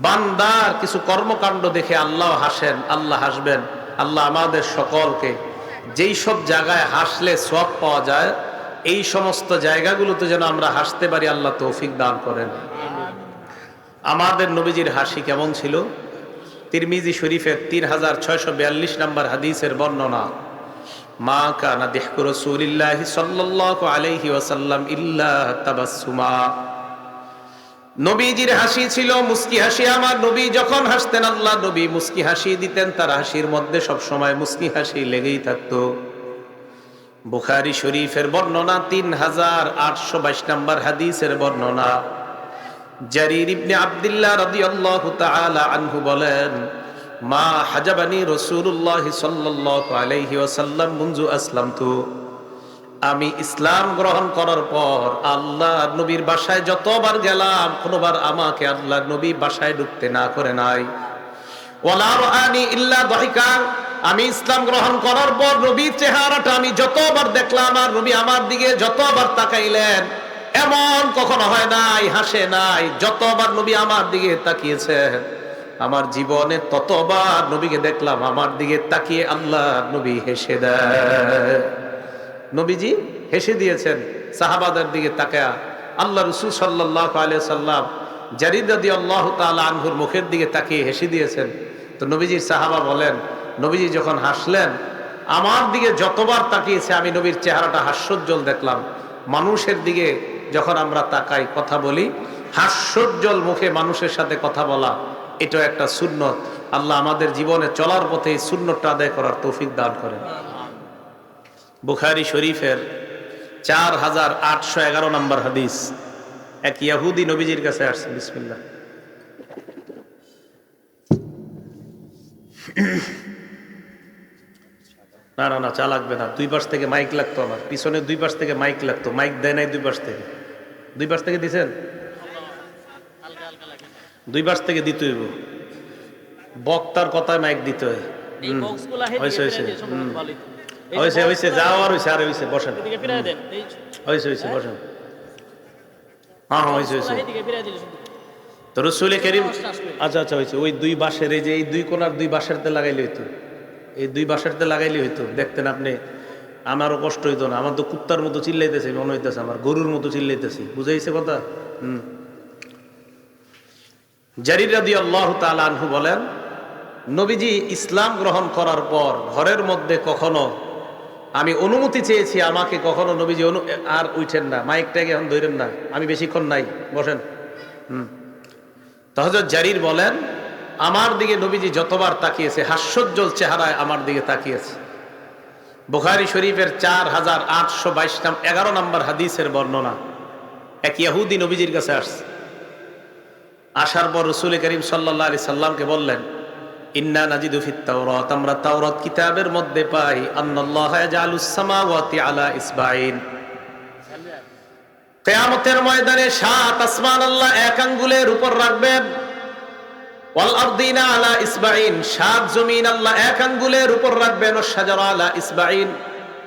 S1: বান্দার কিছু কর্মকাণ্ড দেখে আল্লাহ হাসেন, আল্লাহ হাসবেন। আল্লাহ আমাদের সকলকে যেই সব জায়গায় হাসলে সওয়াব পাওয়া যায়, এই সমস্ত জায়গাগুলোতে যেন আমরা হাসতে পারি, আল্লাহ তৌফিক দান করেন। আমাদের নবীজির হাসি কেমন ছিল? তিরমিজি শরীফের 3642 নম্বর হাদিসের বর্ণনা, মা কানা দিহকু রাসূলিল্লাহি সাল্লাল্লাহু আলাইহি ওয়াসাল্লাম ইল্লা তাবাসসুমা, নবীজির হাসি ছিল মুস্কি হাসি। আমার নবী যখন হাসতেন আল্লাহ নবী মুস্কি হাসি দিতেন, তার হাসির মধ্যে সব সময় মুস্কি হাসি লেগেই থাকতো। বুখারী শরীফের বর্ণনা 3822 নম্বর হাদিসের বর্ণনা। জারির ইবনে আব্দুল্লাহ রাদিয়াল্লাহু তাআলা আনহু বলেন, মা হাজাবানি রাসূলুল্লাহ সাল্লাল্লাহু আলাইহি ওয়াসাল্লাম মুনযু আসলামতু, আমি ইসলাম গ্রহণ করার পর আল্লাহ নবীর বাসায় যতবার গেলাম কোনোবার আমাকে আল্লাহ নবী বাসায় ঢুকতে না করে নাই। ওয়ালা রাআনি ইল্লা দাহিকা, আমি ইসলাম গ্রহণ করার পর নবীর চেহারাটা আমি যতবার দেখলাম আর নবী আমার দিকে যতবার তাকাইলেন এমন কখনো হয় নাই, হাসে নাই। যতবার নবী আমার দিকে তাকিয়েছেন আমার জীবনে ততবার নবীকে দেখলাম আমার দিকে তাকিয়ে আল্লাহ নবী হেসে দেয়। নবীজি হেসে দিয়েছেন সাহাবাদের দিকে তাকায়া। আল্লাহ রাসূল সাল্লাল্লাহু আলাইহি সাল্লাম জারির রাদিয়াল্লাহু তাআলা আনহুর মুখের দিকে তাকিয়ে হেসে দিয়েছেন। তো নবীজির সাহাবা বলেন, নবীজি যখন হাসলেন আমার দিকে যতবার তাকিয়েছে আমি নবীর চেহারাটা হাস্যোজ্জ্বল দেখলাম। মানুষের দিকে যখন আমরা তাকাই কথা বলি, হাস্যোজ্জ্বল মুখে মানুষের সাথে কথা বলা এটা একটা সুন্নত। আল্লাহ আমাদের জীবনে চলার পথে এই সুন্নতটা আদায় করার তৌফিক দান করেন। বুখারী শরীফের 4811 নম্বর হাদিস। এক ইহুদি নবীজির কাছে আসছে, বিসমিল্লাহ। না না না, চা লাগবে না, দুই পাশ থেকে মাইক লাগতো, আমার পিছনে দুই পাশ থেকে মাইক লাগতো, মাইক দেয় নাই দুই পাশ থেকে। দুই পাশ থেকে দিছেন? দুই পাশ থেকে দিতে হইব, বক্তার কথায় মাইক দিতে হয়। হয়েছে হয়েছে হয়েছে হয়েছে, যাও আর হয়েছে, আর হয়েছে, বসেন। হয়েছে হয়েছে, বসেন। হ্যাঁ হয়েছে হয়েছে। তো রাসূল কারীম, আচ্ছা আচ্ছা হয়েছে। ওই দুই বাঁশের, এই যে এই দুই কোণার দুই বাঁশেরতে লাগাইলে হইতো, এই দুই বাঁশেরতে লাগাইলে হইতো, দেখতেন আপনি। আমারও কষ্ট হইতো না, আমার তো কুত্তার মতো চিল্লাইতেছে মনে হইতেছে, আমার গরুর মতো চিল্লাইতেছি। বুঝাইছে কথা? জারির রাদিয়াল্লাহু তাআলা আনহু বলেন, নবীজি ইসলাম গ্রহণ করার পর ঘরের মধ্যে কখনো আমি অনুমতি চেয়েছি, আমাকে কখনো নবীজি আর উঠেন না, মাইকটাকে এখন ধরেন না, আমি বেশিক্ষণ নাই, বসেন। তো হযরত জারির বলেন, আমার দিকে নবীজি যতবার তাকিয়েছে হাস্যোজ্জ্বল চেহারায় আমার দিকে তাকিয়েছে। বুখারী শরীফের 4811 নম্বর হাদিসের বর্ণনা। এক ইহুদি নবীজির কাছে আসছে। আসার পর রাসূল কারীম সাল্লাল্লাহু আলাইহি সাল্লামকে বললেন, ইন্না নাজিদু ফিত তাওরাত, আমরা তাওরাত কিতাবের মধ্যে পাই, আন্নাল্লাহা ইয়াজআলুস সামাওয়াতি আলা ইসবাইন, কিয়ামতের ময়দানে 7 আসমান আল্লাহ এক আঙ্গুলের উপর রাখবেন। ওয়াল আরদিনা আলা ইসবাইন, 7 জমিন আল্লাহ এক আঙ্গুলের উপর রাখবেন। ওয়াশ শাজারা আলা ইসবাইন,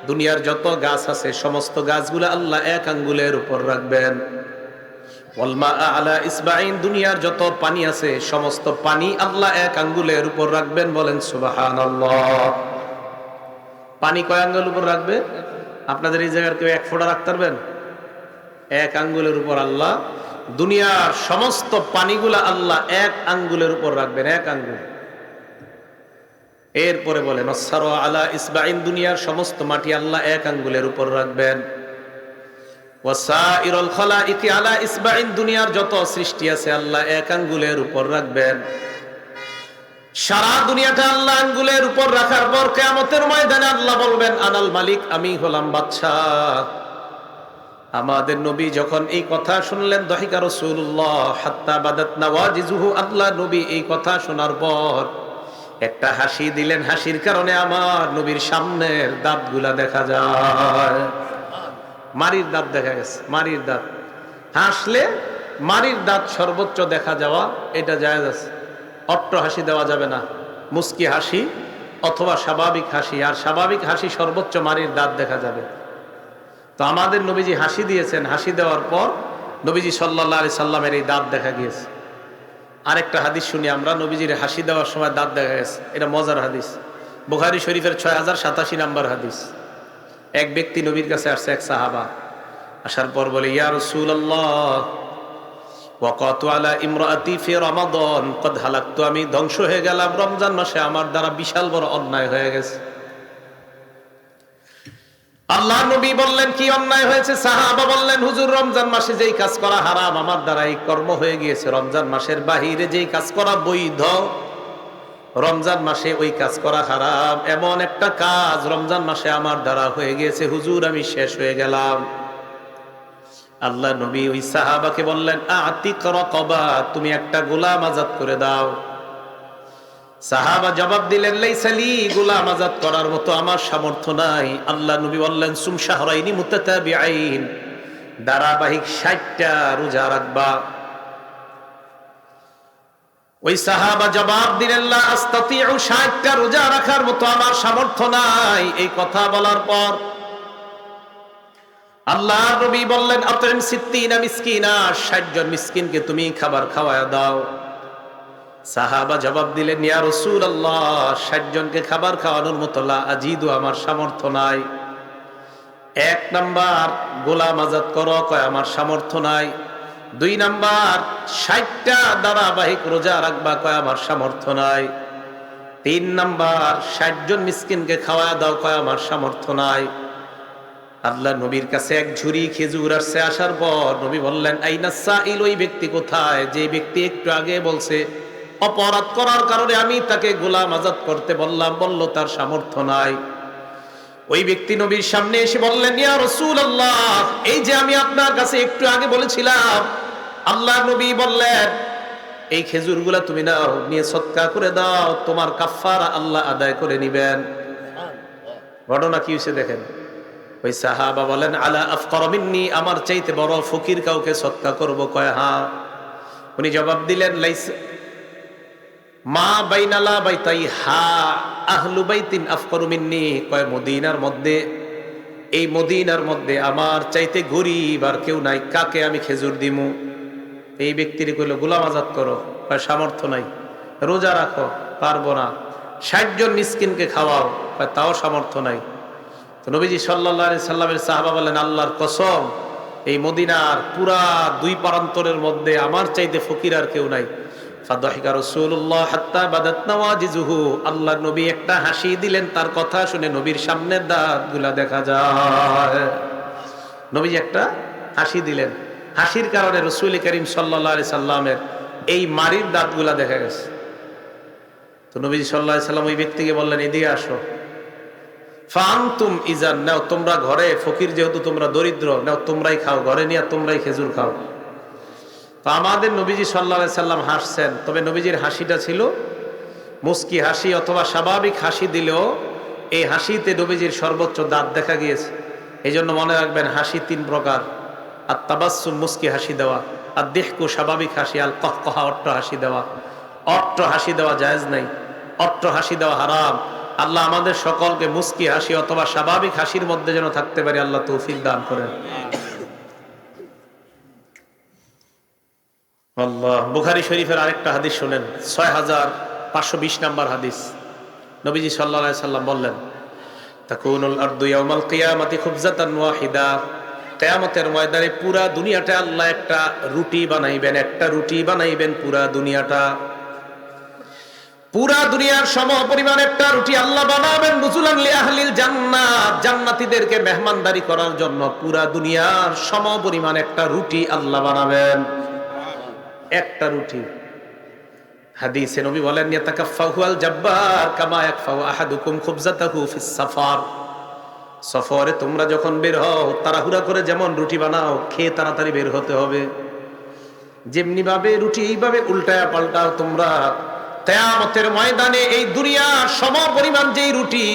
S1: দুনিয়ার যত গাছ আছে সমস্ত গাছগুলো আল্লাহ এক আঙ্গুলের উপর রাখবেন। ওয়াল মা আলা ইসবাইন, দুনিয়ার যত পানি আছে সমস্ত পানি আল্লাহ এক আঙ্গুলের উপর রাখবেন। বলেন সুবহানাল্লাহ। পানি কয় আঙ্গুলের উপর রাখবে? আপনাদের এই জায়গার কেউ 1 ফোঁটা রাখতে পারবেন? এক আঙ্গুলের উপর আল্লাহ দুনিয়ার সমস্ত পানিগুলা আল্লাহ এক আঙ্গুলের উপর রাখবেন, এক আঙ্গুল। এরপরে বলেন ওয়াসসারা আলা ইসবাইন, দুনিয়ার সমস্ত মাটি আল্লাহ এক আঙ্গুলের উপর রাখবেন। ওয়াসাইরুল খালাইকি আলা ইসবাইন, দুনিয়ার যত সৃষ্টি আছে আল্লাহ এক আঙ্গুলের উপর রাখবেন। সারা দুনিয়াটা আল্লাহ আঙ্গুলের উপর রাখার পর কিয়ামতের ময়দানে আল্লাহ বলবেন, আনাল মালিক, আমি হলাম বাদশাহ। আমাদের নবী যখন এই কথা শুনলেন, দহিকা রাসূলুল্লাহ হাত্তা বাদাত নাওয়াজিজুহু, আল্লাহ নবী এই কথা শোনার পর একটা হাসি দিলেন। হাসির কারণে আমার নবীর সামনের দাঁতগুলা দেখা যায়, মারির দাঁত দেখা গেছে, মারির দাঁত। হাসলে মারির দাঁত সর্বোচ্চ দেখা যাওয়া এটা জায়েজ আছে। অট্ট হাসি দেওয়া যাবে না, মুস্কি হাসি অথবা স্বাভাবিক হাসি, আর স্বাভাবিক হাসি সর্বোচ্চ মারির দাঁত দেখা যাবে। তো আমাদের নবীজি হাসি দিয়েছেন, হাসি দেওয়ার পর নবীজি সাল্লাল্লাহু আলাইহি সাল্লামের এই দাঁত দেখা গিয়েছে। আরেকটা হাদিস শুনি আমরা, নবীজির হাসি দেওয়ার সময় দাঁত দেখা গেছে, এটা মজার হাদিস। বুখারী শরীফের 6087 নম্বর হাদিস। এক ব্যক্তি নবীর কাছে আসছে, এক সাহাবা। আসার পর বলে, ইয়া রাসূলুল্লাহ ওয়াকাতু আলা ইমরাআতি ফি রমাদান কদ হালাকতু, আমি ধ্বংস হয়ে গেলাম রমজান মাসে, আমার দ্বারা বিশাল বড় অন্যায় হয়ে গেছে। আল্লাহ নবী বললেন কি অন্যায় হয়েছে? সাহাবা বললেন হুজুর রমজান মাসে যেই কাজ করা হারাম আমার দ্বারা এই কর্ম হয়ে গিয়েছে, রমজান মাসের বাহিরে যেই কাজ করা বৈধ রমজান মাসে ওই কাজ করা হারাম, এমন একটা কাজ রমজান মাসে আমার দ্বারা হয়ে গিয়েছে হুজুর, আমি শেষ হয়ে গেলাম। আল্লাহ নবী ওই সাহাবাকে বললেন আতিক রাকাবা, তুমি একটা গোলাম আজাদ করে দাও। সাহাবা জবাব দিলেন লাইসা লি, গোলাম আজাদ করার মতো আমার সামর্থ্য নাই। আল্লাহ নবী বললেন সুম শাহরাইনি মুতাতাবিআইন, ধারাবাহিক 60টা রোজা রাখবা। ওই সাহাবা জবাব দিলেন লা আস্তাতিউ, 60টা রোজা রাখার মতো আমার সামর্থ্য নাই। এই কথা বলার পর আল্লাহ নবী বললেন আতইম সিত্তিনা মিসকিনা, 60 জন মিসকিনকে তুমি খাবার খাওয়ায়া দাও। সাহাবা জবাব দিলেন ইয়া রাসূলুল্লাহ, 60 জনকে খাবার খাওয়ানোর মতো লা আজিদু, আমার সামর্থ্য নাই। 1 নাম্বার গোলাম আজাদ করো, কয় আমার সামর্থ্য নাই। 2 নাম্বার 60টা ধারাবাহিক রোজা রাখবা, কয় আমার সামর্থ্য নাই। 3 নাম্বার 60 জন মিসকিনকে খাওয়া দাও, কয় আমার সামর্থ্য নাই। আল্লাহ নবীর কাছে এক ঝুড়ি খেজুর আসছে। আসার পর নবী বললেন আইনা সাইল, ওই ব্যক্তি কোথায় যে ব্যক্তি একটু আগে বলছে অপরাধ করার কারণে আমি তাকে গোলাম আজাদ করতে বললাম, বলল তার সামর্থ্য নাই। ওই ব্যক্তি নবীর সামনে এসে বললেন ইয়া রাসূলুল্লাহ, এই যে আমি আপনার কাছে একটু আগে বলেছিলাম, আল্লাহ নবী বললেন এই খেজুরগুলা তুমি নাও, নিয়ে সদকা করে দাও, তোমার কাফারা আল্লাহ আদায় করে নিবেন। ঘটনা কি হয়েছে দেখেন। ওই সাহাবা বলেন আলা আফকার মিন্নি, আমার চাইতে বড় ফকির কাউকে সদকা করব? কয় হ্যাঁ। উনি জবাব দিলেন লাইস মা বাইনালা বাইতাই হা আহলু বাইতিন আফকারু মিন্নি, কয় মদিনার মধ্যে, এই মদিনার মধ্যে আমার চাইতে গরিব আর কেউ নাই, কাকে আমি খেজুর দিমু? এই ব্যক্তির কইল গোলাম আজাদ করো, কয় সামর্থ্য নাই। রোজা রাখো, পারবো না। 60 জন মিসকিনকে খাওয়াও, কয় তাও সামর্থ্য নাই। তো নবীজি সাল্লাল্লাহু আলাইহি সাল্লামের সাহাবা বলেন আল্লাহর কসম, এই মদিনার পুরা 2 প্রান্তরের মধ্যে আমার চাইতে ফকির আর কেউ নাই। ফাদাহিকা রাসূলুল্লাহ হাত্তা বাদাত নাওয়াজিজুহু, আল্লাহর নবী একটা হাসি দিলেন। তার কথা শুনে নবীর সামনের দাঁতগুলা দেখা যায়। নবীজি একটা হাসি দিলেন, হাসির কারণে রাসূল করিম সাল্লাল্লাহু আলাইহি সাল্লামের এই মারির দাঁতগুলা দেখা গেছে। তো নবীজি সাল্লাল্লাহু আলাইহি সাল্লাম ওই ব্যক্তিকে বললেন এদিকে আসো। ফাআনতুম ইজান, নাও তোমরা ঘরে, ফকির যেহেতু তোমরা দরিদ্র, নাও তোমরাই খাও, ঘরে নিয়ে তোমরাই খেজুর খাও। তো আমাদের নবীজি সাল্লাল্লাহু আলাইহি সাল্লাম হাসছেন, তবে নবীজির হাসিটা ছিল মুস্কি হাসি অথবা স্বাভাবিক হাসি দিলেও এই হাসিতে নবীজির সর্বোচ্চ দাঁত দেখা গিয়েছে। এই জন্য মনে রাখবেন হাসি 3 প্রকার। আর তাবাসসুম মুস্কি হাসি দেওয়া, আর দিহকু স্বাভাবিক হাসি, আল কহকহা অট্ট হাসি দেওয়া। অট্ট হাসি দেওয়া জায়েজ নাই, অট্ট হাসি দেওয়া হারাম। আল্লাহ আমাদের সকলকে মুস্কি হাসি অথবা স্বাভাবিক হাসির মধ্যে যেন থাকতে পারি, আল্লাহ তৌফিক দান করেন। আল্লাহ। বুখারী শরীফের আরেকটা হাদিস শুনেন, 6520 নম্বর হাদিস। নবীজি সাল্লাল্লাহু আলাইহি সাল্লাম বললেন তাকুনুল আরদু ইয়াউমাল কিয়ামাতি খুবজাতান ওয়াহিদা, কিয়ামতের ময়দানে পুরা দুনিয়াটা আল্লাহ একটা রুটি বানাইবেন, একটা রুটি বানাইবেন পুরা দুনিয়াটা। পুরা দুনিয়ার সম পরিমাণ একটা রুটি আল্লাহ বানাবেন। নুজুলান লি আহলিল জান্নাত, জান্নাতীদেরকে মেহমানদারি করার জন্য পুরা দুনিয়ার সম পরিমাণ একটা রুটি আল্লাহ বানাবেন, একটা রুটি। হাদিসে নবী বলেন ইয়াতাকাফফাহু আল জাব্বার কামা ইয়াকফাহু আহাদুকুম খুবজাতাহু ফিস সাফার, সফরে তোমরা যখন বের হও তাড়াহুড়া করে যেমন রুটি বানাও, খেয়ে তাড়াতাড়ি বের হতে হবে, যেমনি ভাবে রুটি এইভাবে উল্টায়া পাল্টাও তোমরা। কিয়ামতের ময়দানে এই দুনিয়ার সম পরিমাণ যেই রুটি,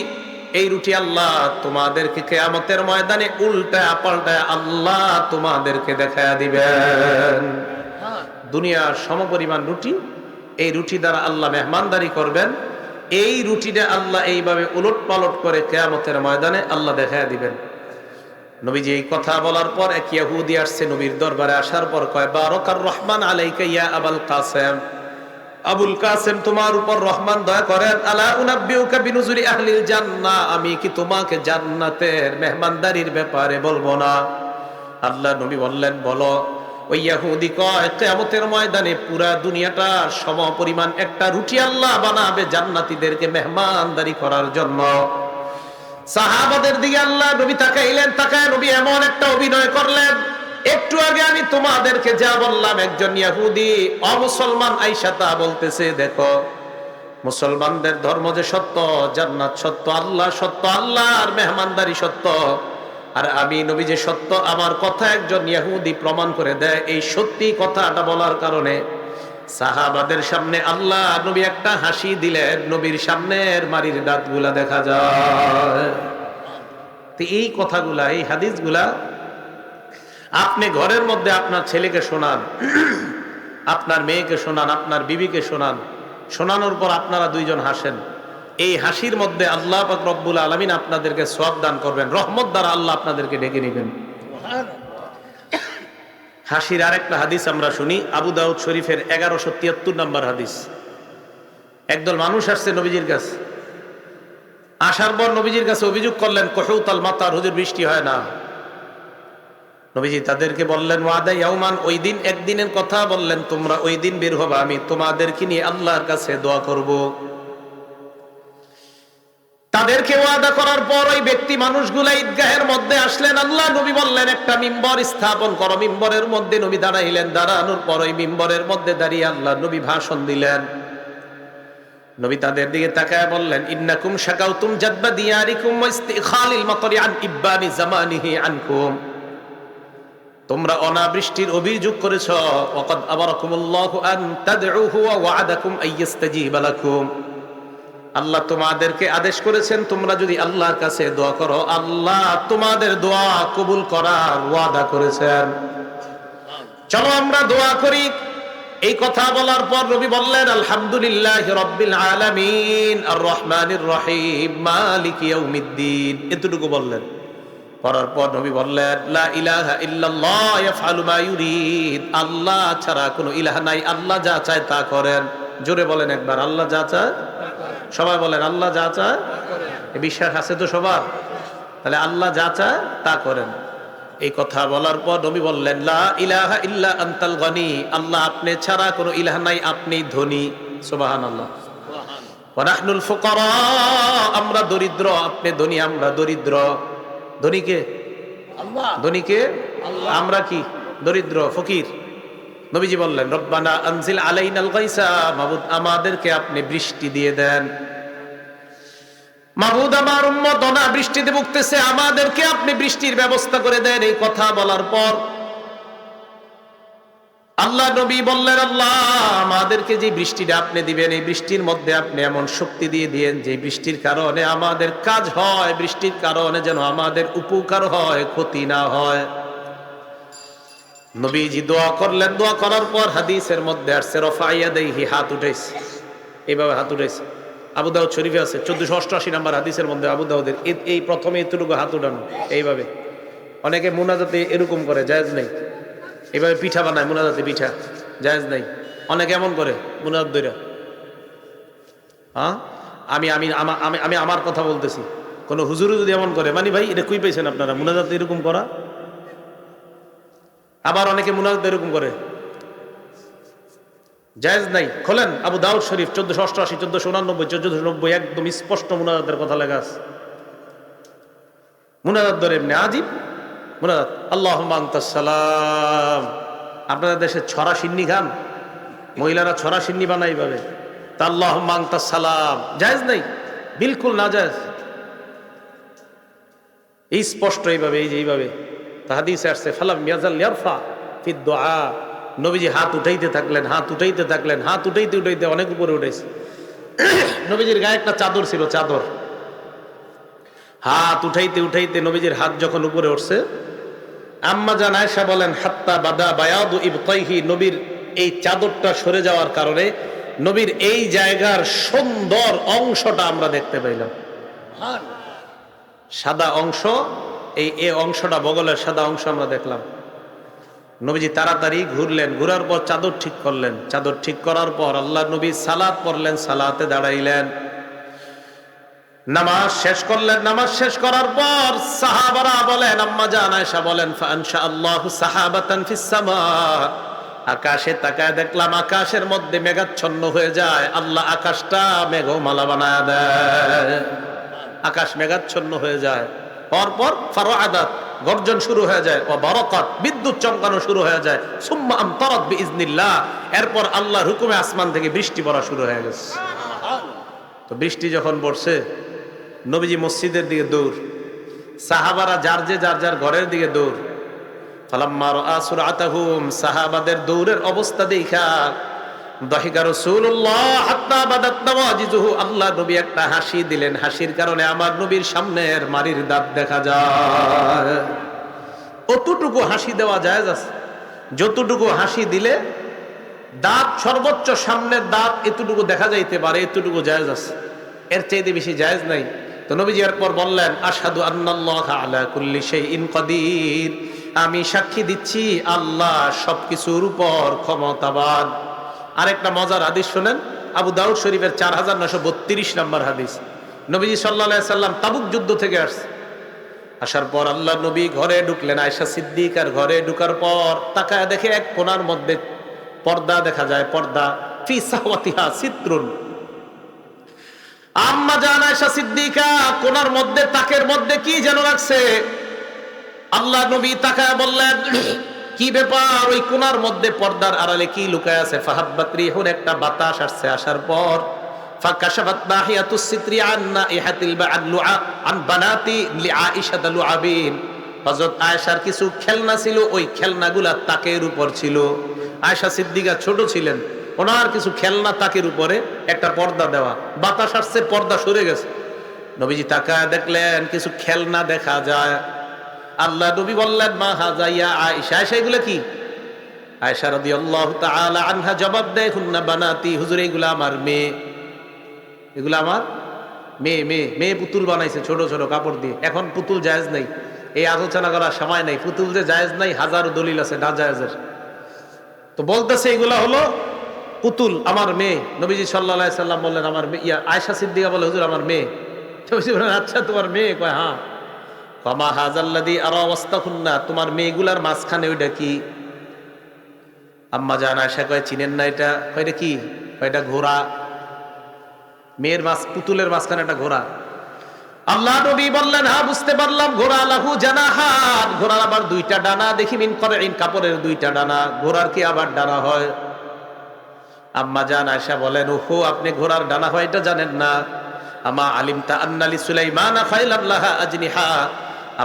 S1: এই রুটি আল্লাহ তোমাদেরকে কিয়ামতের ময়দানে উল্টায়া পাল্টায়া আল্লাহ তোমাদেরকে দেখায়া দিবেন। দুনিয়ার সমপরিমাণ রুটি, এই রুটি দ্বারা আল্লাহ মেহমানদারি করবেন। এই রুটিটা আল্লাহ এইভাবে উলট পালট করে কিয়ামতের ময়দানে আল্লাহ দেখায়া দিবেন। নবীজি এই কথা বলার পর এক ইহুদি আসছে নবীর দরবারে। আসার পর কয় বারাকার রহমান আলাইকা ইয়া আবুল কাসেম, আবুল কাসেম তোমার উপর রহমান দয়া করেন। আলা উনাব্বিউকা বিনুজুলি আহলিল জান্নাহ, আমি কি তোমাকে জান্নাতের মেহমানদারির ব্যাপারে বলবো না? আল্লাহ নবী বললেন বলো। ওই ইহুদি কয় কিয়ামতের ময়দানে পুরা দুনিয়াটা সম পরিমাণ একটা রুটি আল্লাহ বানাবে জান্নাতীদেরকে মেহমানদারি করার জন্য। সাহাবাদের দিকে আল্লাহ নবী তাকাইলেন, তাকায় নবী এমন একটা অভিনয় করলেন, একটু আগে আমি তোমাদেরকে যা বললাম, একজন ইহুদি অমুসলমান আইসা তা বলতেছে, দেখো মুসলমানদের ধর্ম যে সত্য, জান্নাত সত্য, আল্লাহ সত্য, আল্লাহর মেহমানদারি সত্য, আর আমি নবী যে সত্য, আমার কথা একজন ইহুদি প্রমাণ করে দেয়। এই সত্যি কথাটা বলার কারণে সাহাবাদের সামনে আল্লাহ নবী একটা হাসি দিলেন, নবীর সামনের মারির দাঁতগুলা দেখা যায়। তো এই কথাগুলা, এই হাদিসগুলা আপনি ঘরের মধ্যে আপনার ছেলেকে শোনান, আপনার মেয়েকে শোনান, আপনার বিবিকে শোনান, শোনানোর পর আপনারা দুইজন হাসেন। এই হাসির মধ্যে আল্লাহ পাক রব্বুল আলামিন আপনাদেরকে সওয়াব দান করবেন, রহমত দ্বারা আল্লাহ আপনাদেরকে ডেকে নেবেন। হাসির আরেকটা হাদিস আমরা শুনি, আবু দাউদ শরীফের 1173 নম্বর হাদিস। একদল মানুষ আসছে নবীজির কাছে, আসার পর নবীজির কাছে অভিযোগ করলেন, কহুতাল মাতার, হুজুর বৃষ্টি হয় না। নবীজি তাদেরকে বললেন, ওয়াদা ইয়াউমান, ওই দিন একদিনের কথা বললেন, তোমরা ওই দিন বের হবে, আমি তোমাদেরকে নিয়ে আল্লাহর কাছে দোয়া করব। তাদেরকে ওয়াদা করার পর ওই ব্যক্তি মানুষগুলা ঈদগাহের মধ্যে আসলেন। আল্লাহ নবী বললেন, একটা মিম্বর স্থাপন করো। মিম্বরের মধ্যে নবী দাঁড়াইলেন, দাঁড়ানোর পর ওই মিম্বরের মধ্যে দাঁড়িয়ে আল্লাহ নবী ভাষণ দিলেন। নবী তাদের দিকে তাকায় বললেন, ইন্নাকুম শাকাউতুম জাদবা দিয়ারিকুম ওয়া ইস্তিখালিল মাতারি আন ইব্বানি জামানিহি আনকুম, তোমরা অনাবৃষ্টির অভিযোগ করেছো। ওয়াকাদ আমারাকুমুল্লাহু আন তাদউহু ওয়া ওয়া'আদাকুম আইয়াস্তাজিবা লাকুম, আল্লাহ তোমাদেরকে আদেশ করেছেন, তোমরা যদি আল্লাহর কাছে দোয়া করো, আল্লাহ তোমাদের দোয়া কবুল করার ওয়াদা করেছেন। চলো আমরা দোয়া করি। এই কথা বলার পর নবী বললেন, আলহামদুলিল্লাহি রাব্বিল আলামিন আর রহমানির রহিম মালিকি ইয়াউমিদ্দিন, এতটুকু বললেন। পড়ার পর নবী বললেন, লা ইলাহা ইল্লাল্লাহ ইয়াফআলু মা ইউরিদ, আল্লাহ ছাড়া কোনো ইলাহ নাই, আল্লাহ যা চায় তা করেন। জোরে বলেন একবার, আল্লাহ যা চায়। সবাই বলেন, আল্লাহ যা চায়। এই বিশ্বাস আছে তো সবার? তাহলে আল্লাহ যা চায় তা করেন। এই কথা বলার পর নবী বললেন, লা ইলাহা ইল্লা আনতাল গনি, আল্লাহ আপনি ছাড়া কোনো ইলাহ নাই, আপনি ধনী। সুবহানাল্লাহ। ওয়া নাহনুল ফুকারা, আমরা দরিদ্র, আপনি ধনী, আমরা দরিদ্র। ধনীকে আল্লাহ, ধনীকে আল্লাহ, আমরা কি দরিদ্র ফকির। নবীজি বললেন, রব্বানা আনজিল আলাইনাল গায়সা, মাবুদ আমাদেরকে আপনি বৃষ্টি দিয়ে দেন। মাবুদ আমার উম্মত অনাবৃষ্টিতে ভুগতেছে, আমাদেরকে আপনি বৃষ্টির ব্যবস্থা করে দেন। এই কথা বলার পর আল্লাহ নবী বললেন, আল্লাহ আমাদেরকে যে বৃষ্টিটা আপনি দিবেন, এই বৃষ্টির মধ্যে আপনি এমন শক্তি দিয়ে দিয়েন যে বৃষ্টির কারণে আমাদের কাজ হয়, বৃষ্টির কারণে যেন আমাদের উপকার হয়, ক্ষতি না হয়। নবীজি দোয়া করলেন। দোয়া করার পর হাদিসের মধ্যে আসছে, রফাইয়াদাইহি, হাত উঠাইছে, এইভাবে হাত উঠাইছে। আবু দাউদ শরীফে আছে 1488 নম্বর হাদিসের মধ্যে, আবু দাউদের এই প্রথমে এতটুকু হাত উঠানো, এইভাবে। অনেকে মুনাজাতে এরকম করে, জায়েজ নেই। এইভাবে পিঠা বানায়, মুনাজাতে পিঠা, জায়েজ নাই। অনেকে এমন করে মুনাজাত দইরা। হ্যাঁ, আমি আমি আমি আমার কথা বলতেছি। কোন হুজুরও যদি এমন করে, মানে ভাই এটা কই পাইছেন আপনারা মুনাজাতে এরকম করা? আবার অনেকে মুনাজাত এরকম করে, জায়েজ নাই। খোলেন আবু দাউদ শরীফ 1488, 1489, 1490, একদম স্পষ্ট মুনাজাতের কথা লেখা আছে। মুনাজাত ধরে এমনি আজীব মুনাজাত, আল্লাহুম্মা আনতাস সালাম। আপনাদের দেশে ছড়া সিন্নি খান, মহিলারা ছড়া সিন্নি বানাই ভাবে, তা আল্লাহুম্মা আনতাস সালাম জায়েজ নাই, বিলকুল না জায়েজ। এই স্পষ্ট এইভাবে, এই যে এইভাবে হাদিসে আসছে, ফালাম ইয়াজাল ইয়ারফা ফিদ দুআ, নবীজি হাত উঠাইতে থাকলেন, হাত উঠাইতে থাকলেন, হাত উঠাইতে উঠাইতে অনেক উপরে উঠেছে। নবীজির গায়ে একটা চাদর ছিল, চাদর। হাত উঠাইতে উঠাইতে নবীজির হাত যখন উপরে উঠছে, আম্মা জান আয়েশা বলেন, হাত্তা বাদা বায়াদু ইবতাইহি, নবীর এই চাদরটা সরে যাওয়ার কারণে নবীর এই জায়গার সুন্দর অংশটা আমরা দেখতে পাইলাম। সাদা অংশ, এই অংশটা, বগলের সাদা অংশ আমরা দেখলাম। নবীজি তাড়াতাড়ি ঘুরলেন, ঘুরার পর চাদর ঠিক করলেন। চাদর ঠিক করার পর আল্লাহ নবী সালাত পড়লেন, সালাতে দাঁড়াইলেন, নামাজ শেষ করলেন। নামাজ শেষ করার পর সাহাবারা বলেন, আম্মা জান আয়েশা বলেন, ফাআনশা আল্লাহু সাহাবাতান ফিস সামা, আকাশে তাকায় দেখলাম আকাশের মধ্যে মেঘাচ্ছন্ন হয়ে যায়, আল্লাহ আকাশটা মেঘমালা বানায় দেয়। আকাশ মেঘাচ্ছন্ন হয়ে যায়, পরপর ফারআদাত গর্জন শুরু হয়ে যায়, ও বারাকাত বিদ্যুৎ চমকানো শুরু হয়ে যায়, সুম্মা আমতারাত বিইজনিল্লাহ, এরপর আল্লাহর হুকুমে আসমান থেকে বৃষ্টি পড়া শুরু হয়ে গেছে। তো বৃষ্টি যখন পড়ছে, নবীজি মসজিদের দিকে দৌড়, সাহাবারা যার যার ঘরের দিকে দৌড়। ফালাম্মা রাআ সুরআতাহুম, সাহাবাদের দৌড়ের অবস্থা দেখা দাহিকা রাসূলুল্লাহ হাত্তা বাদাত নাওয়াজিজুহু, আল্লাহ নবী একটা হাসি দিলেন, হাসির কারণে আমার নবীর সামনের মারির দাঁত দেখা যায়। অতটুকু হাসি দেওয়া জায়েজ আছে, যতটুকু হাসি দিলে দাঁত সর্বোচ্চ সামনের দাঁত এতটুকু দেখা যাইতে পারে, এতটুকু জায়েজ আছে, এর চাইতে বেশি জায়েজ নাই। তো নবীজি এরপর বললেন, আশহাদু আন্নাল্লাহা আলা কুল্লি শাইইন কাদির, আমি সাক্ষী দিচ্ছি আল্লাহ সবকিছুর উপর ক্ষমতাবান। আরেকটা মজার হাদিস শুনেন, আবু দাউদ শরীফের 4932 নম্বর হাদিস। নবীজি সাল্লাল্লাহু আলাইহি সাল্লাম তাবুক যুদ্ধ থেকে আসছে, আসার পর আল্লাহ নবী ঘরে ঢুকলেন। আয়েশা সিদ্দিকার ঘরে ঢুকার পর তাকায় দেখে এক কোণার মধ্যে পর্দা দেখা যায়, পর্দা ফি সাহওয়াতিহা সিত্রুন। আম্মা জান আয়েশা সিদ্দিকা কোণার মধ্যে, তাকের মধ্যে কি যেন রাখছে। আল্লাহ নবী তাকায় বললেন, কি ব্যাপার, ওই কোণার মধ্যে পর্দার আড়ালে কি লুকায় আছে? ফাহাব্বাত রিহুন, একটা বাতাস আসছে, আসার পর ফাকাশাফাত নাহিয়াতুস সিত্রি আন নাইহাতিল বা'লুআ আন বানাতি লিআইশা লুআবিন। হযরত আয়েশার কিছু খেলনা ছিল, ওই খেলনাগুলা তাকের উপর ছিল। আয়েশা সিদ্দিকা ছোট ছিলেন, ওনার কিছু খেলনা তাকের উপরে একটা পর্দা দেওয়া, বাতাস আসছে, পর্দা সরে গেছে। নবীজি তাকায় দেখলেন কিছু খেলনা দেখা যায়। আল্লাহ নবী বললেন, মা হাযা ইয়া আয়েশা, আয়েশা এগুলো কি? আয়েশা রাদিয়াল্লাহু তাআলা আনহা জবাব দেয়, হুন্না বানাতি, হুজুর এগুলো আমার মেয়ে, এগুলো আমার মেয়ে। মেয়ে পুতুল বানাইছে ছোট ছোট কাপড় দিয়ে। এখন পুতুল জায়েজ নাই, এই আলোচনা করার সময় নাই। পুতুল যে জায়েজ নাই হাজারো দলিল আছে না জায়েজের। তো বলতেছে এগুলা হলো পুতুল, আমার মেয়ে। নবীজি সাল্লাল্লাহু আলাইহি সাল্লাম বললেন, আমার মেয়ে। আয়েশা সিদ্দিকা বলে, হুজুর আমার মেয়ে। নবীজি বলেন, আচ্ছা তোমার মেয়ে? কয় হ্যাঁ। ফামা হাযাল্লাযী আরা ওয়াস্তাকুন্না, তোমার মেয়েগুলার মাঝখানে ওইটা কি? আম্মা জান আয়েশা কয়, চিনেন না এটা? কয় এটা কি? কয় এটা ঘোড়া। মেয়ের পুতুলের মাঝখানে একটা ঘোড়া। আল্লাহ নবী বললেন, হ্যাঁ বুঝতে পারলাম, ঘোড়া। লাহু জানাহান, ঘোড়ার আবার দুইটা ডানা। দেখি মিন করাইন, কাপড়ের দুইটা ডানা। ঘোড়ার কি আবার ডানা হয়? আম্মা জান আয়েশা বলেন, ওহো, আপনি ঘোড়ার ডানা হয় এটা জানেন না? আমা আলিমতা আন্না লি সুলাইমান খাইলান লাহা আজনিহা,